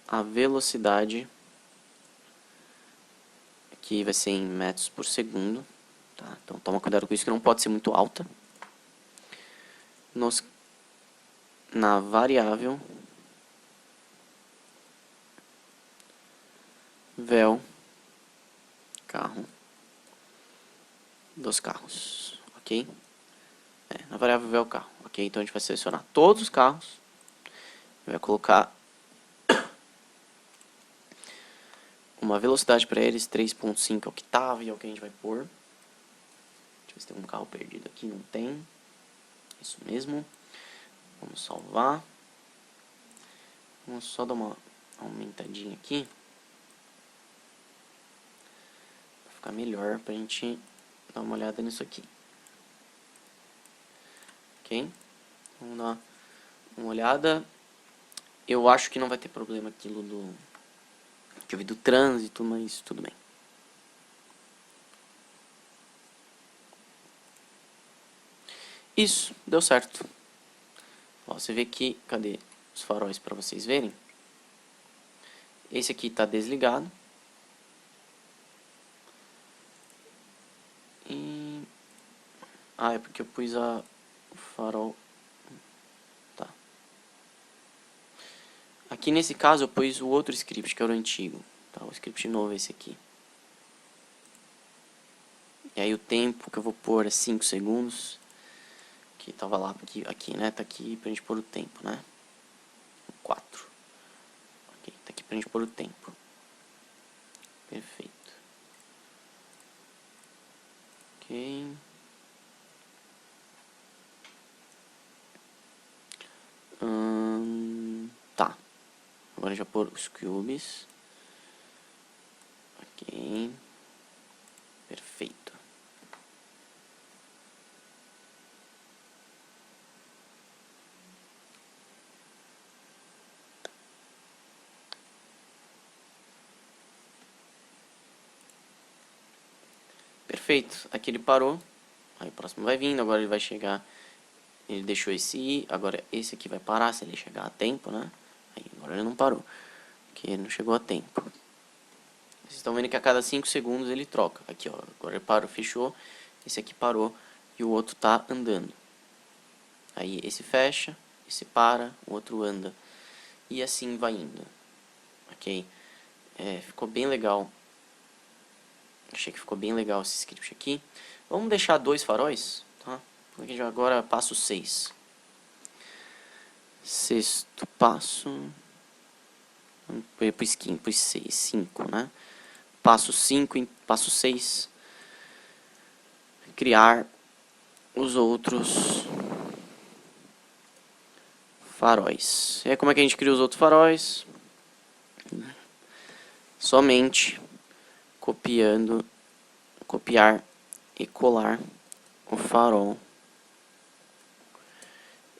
a velocidade, aqui vai ser em metros por segundo. Tá? Então toma cuidado com isso, que não pode ser muito alta. Na variável vel carro dos carros, ok? Na variável vel carro, ok? Então a gente vai selecionar todos os carros, vai colocar uma velocidade para eles, 3.5 octave, é o que a gente vai pôr. Deixa eu ver se tem um carro perdido aqui, não tem. Isso mesmo. Vamos salvar. Vamos só dar uma aumentadinha aqui. Pra ficar melhor, pra gente dar uma olhada nisso aqui. Ok? Vamos dar uma olhada. Eu acho que não vai ter problema aquilo que eu vi do trânsito, mas tudo bem. Isso, deu certo. Ó, você vê que, cadê os faróis para vocês verem? Esse aqui está desligado. E... é porque eu pus o farol... Tá. Aqui nesse caso eu pus o outro script, que era o antigo. Tá, o script novo é esse aqui. E aí o tempo que eu vou pôr é 5 segundos. Que tava lá, aqui, né? Tá aqui pra gente pôr o tempo, né? 4. Ok, tá aqui pra gente pôr o tempo. Perfeito. Ok. Tá. Agora já pôr os cubes. Ok. Perfeito. Perfeito. Aqui ele parou. Aí o próximo vai vindo. Agora ele vai chegar. Ele deixou esse ir. Agora esse aqui vai parar se ele chegar a tempo, né? Aí agora ele não parou. Porque ele não chegou a tempo. Vocês estão vendo que a cada 5 segundos ele troca. Aqui, ó. Agora ele parou, fechou. Esse aqui parou. E o outro tá andando. Aí esse fecha. Esse para. O outro anda. E assim vai indo. Ok? Ficou bem legal. Achei que ficou bem legal esse script aqui. Vamos deixar 2 faróis, tá? Porque agora passo 6. Sexto passo. Pus 6, 5, né? Passo 5, passo 6. Criar os outros faróis. E aí, como é que a gente cria os outros faróis? Somente copiar e colar o farol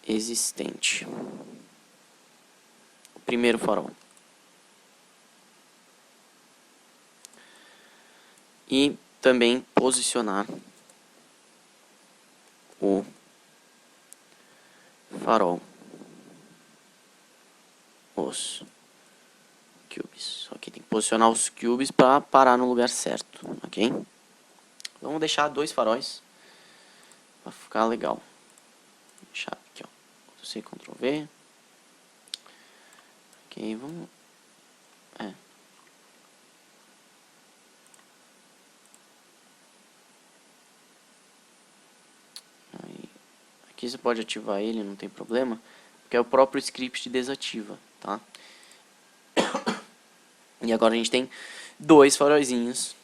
existente. O primeiro farol. E também posicionar o farol. Os cubes. Ok, tem que posicionar os cubes para parar no lugar certo, ok? Vamos deixar 2 faróis para ficar legal. Vou deixar aqui, ó. Ctrl+C, Ctrl+V. Ok, vamos... Aqui você pode ativar ele, não tem problema, porque é o próprio script desativa, tá? E agora a gente tem 2 faróizinhos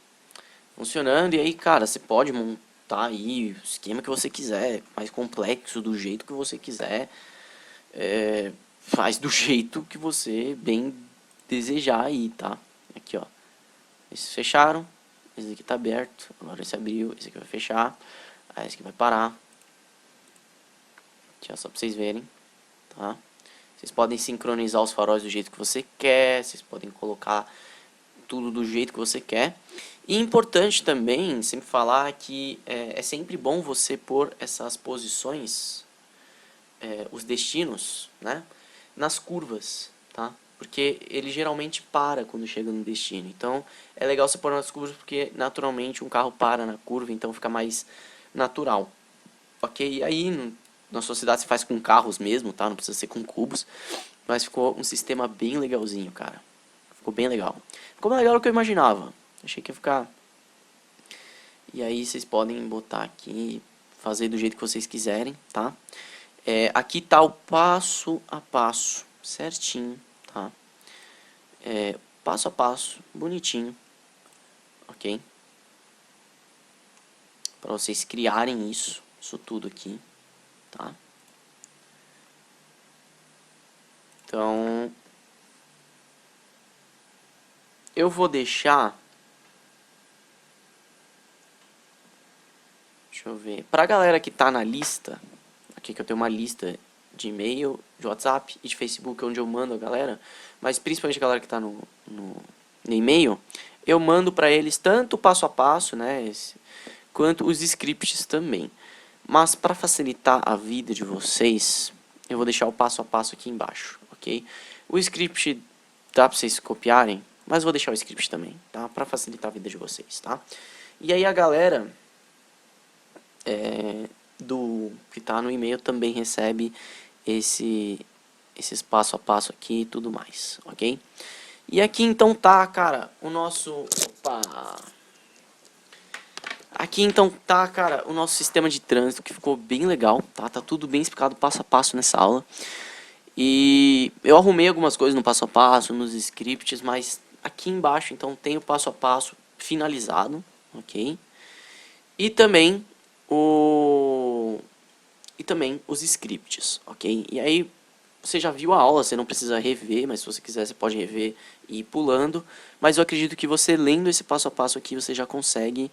funcionando, e aí, cara, você pode montar aí o esquema que você quiser, mais complexo, do jeito que você quiser, faz do jeito que você bem desejar aí, tá? Aqui, ó, esses fecharam, esse aqui tá aberto, agora esse abriu, esse aqui vai fechar, aí esse aqui vai parar. Aqui, ó, só pra vocês verem, tá? Vocês podem sincronizar os faróis do jeito que você quer, vocês podem colocar tudo do jeito que você quer. E importante também, sempre falar que é sempre bom você pôr essas posições, os destinos, né, nas curvas, tá? Porque ele geralmente para quando chega no destino. Então, é legal você pôr nas curvas porque, naturalmente, um carro para na curva, então fica mais natural. Ok? E aí, na sua cidade você faz com carros mesmo, tá? Não precisa ser com cubos. Mas ficou um sistema bem legalzinho, cara. Ficou bem legal. Ficou mais legal do que eu imaginava. Achei que ia ficar... E aí vocês podem botar aqui, fazer do jeito que vocês quiserem, tá? Aqui tá o passo a passo, certinho, tá? Passo a passo, bonitinho, ok? Para vocês criarem isso tudo aqui, tá? Então, eu vou deixar... Deixa eu ver. Pra galera que tá na lista, aqui que eu tenho uma lista de e-mail, de WhatsApp e de Facebook, onde eu mando a galera, mas principalmente a galera que tá no e-mail, eu mando pra eles tanto o passo a passo, né, quanto os scripts também. Mas para facilitar a vida de vocês, eu vou deixar o passo a passo aqui embaixo, ok? O script dá para vocês copiarem, mas vou deixar o script também, tá? Para facilitar a vida de vocês, tá? E aí a galera que tá no e-mail também recebe esses passo a passo aqui e tudo mais, ok? E aqui então tá, cara, o nosso... Opa! Aqui então tá, cara, o nosso sistema de trânsito, que ficou bem legal, tá? Tá tudo bem explicado passo a passo nessa aula. E eu arrumei algumas coisas no passo a passo, nos scripts, mas aqui embaixo então tem o passo a passo finalizado, ok? E também os scripts, ok? E aí você já viu a aula, você não precisa rever, mas se você quiser você pode rever e ir pulando. Mas eu acredito que você lendo esse passo a passo aqui, você já consegue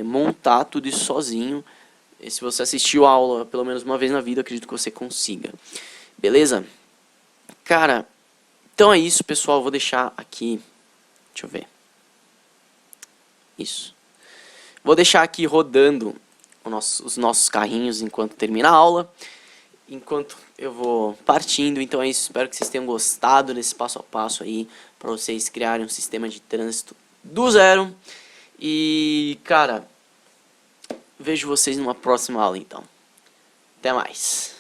montar tudo isso sozinho. E se você assistiu a aula pelo menos uma vez na vida, eu acredito que você consiga. Beleza? Cara, então é isso, pessoal. Eu vou deixar aqui... Deixa eu ver. Isso. Vou deixar aqui rodando os nossos carrinhos enquanto termina a aula. Enquanto eu vou partindo. Então é isso. Espero que vocês tenham gostado desse passo a passo aí, para vocês criarem um sistema de trânsito do zero. E, cara, vejo vocês numa próxima aula, então. Até mais.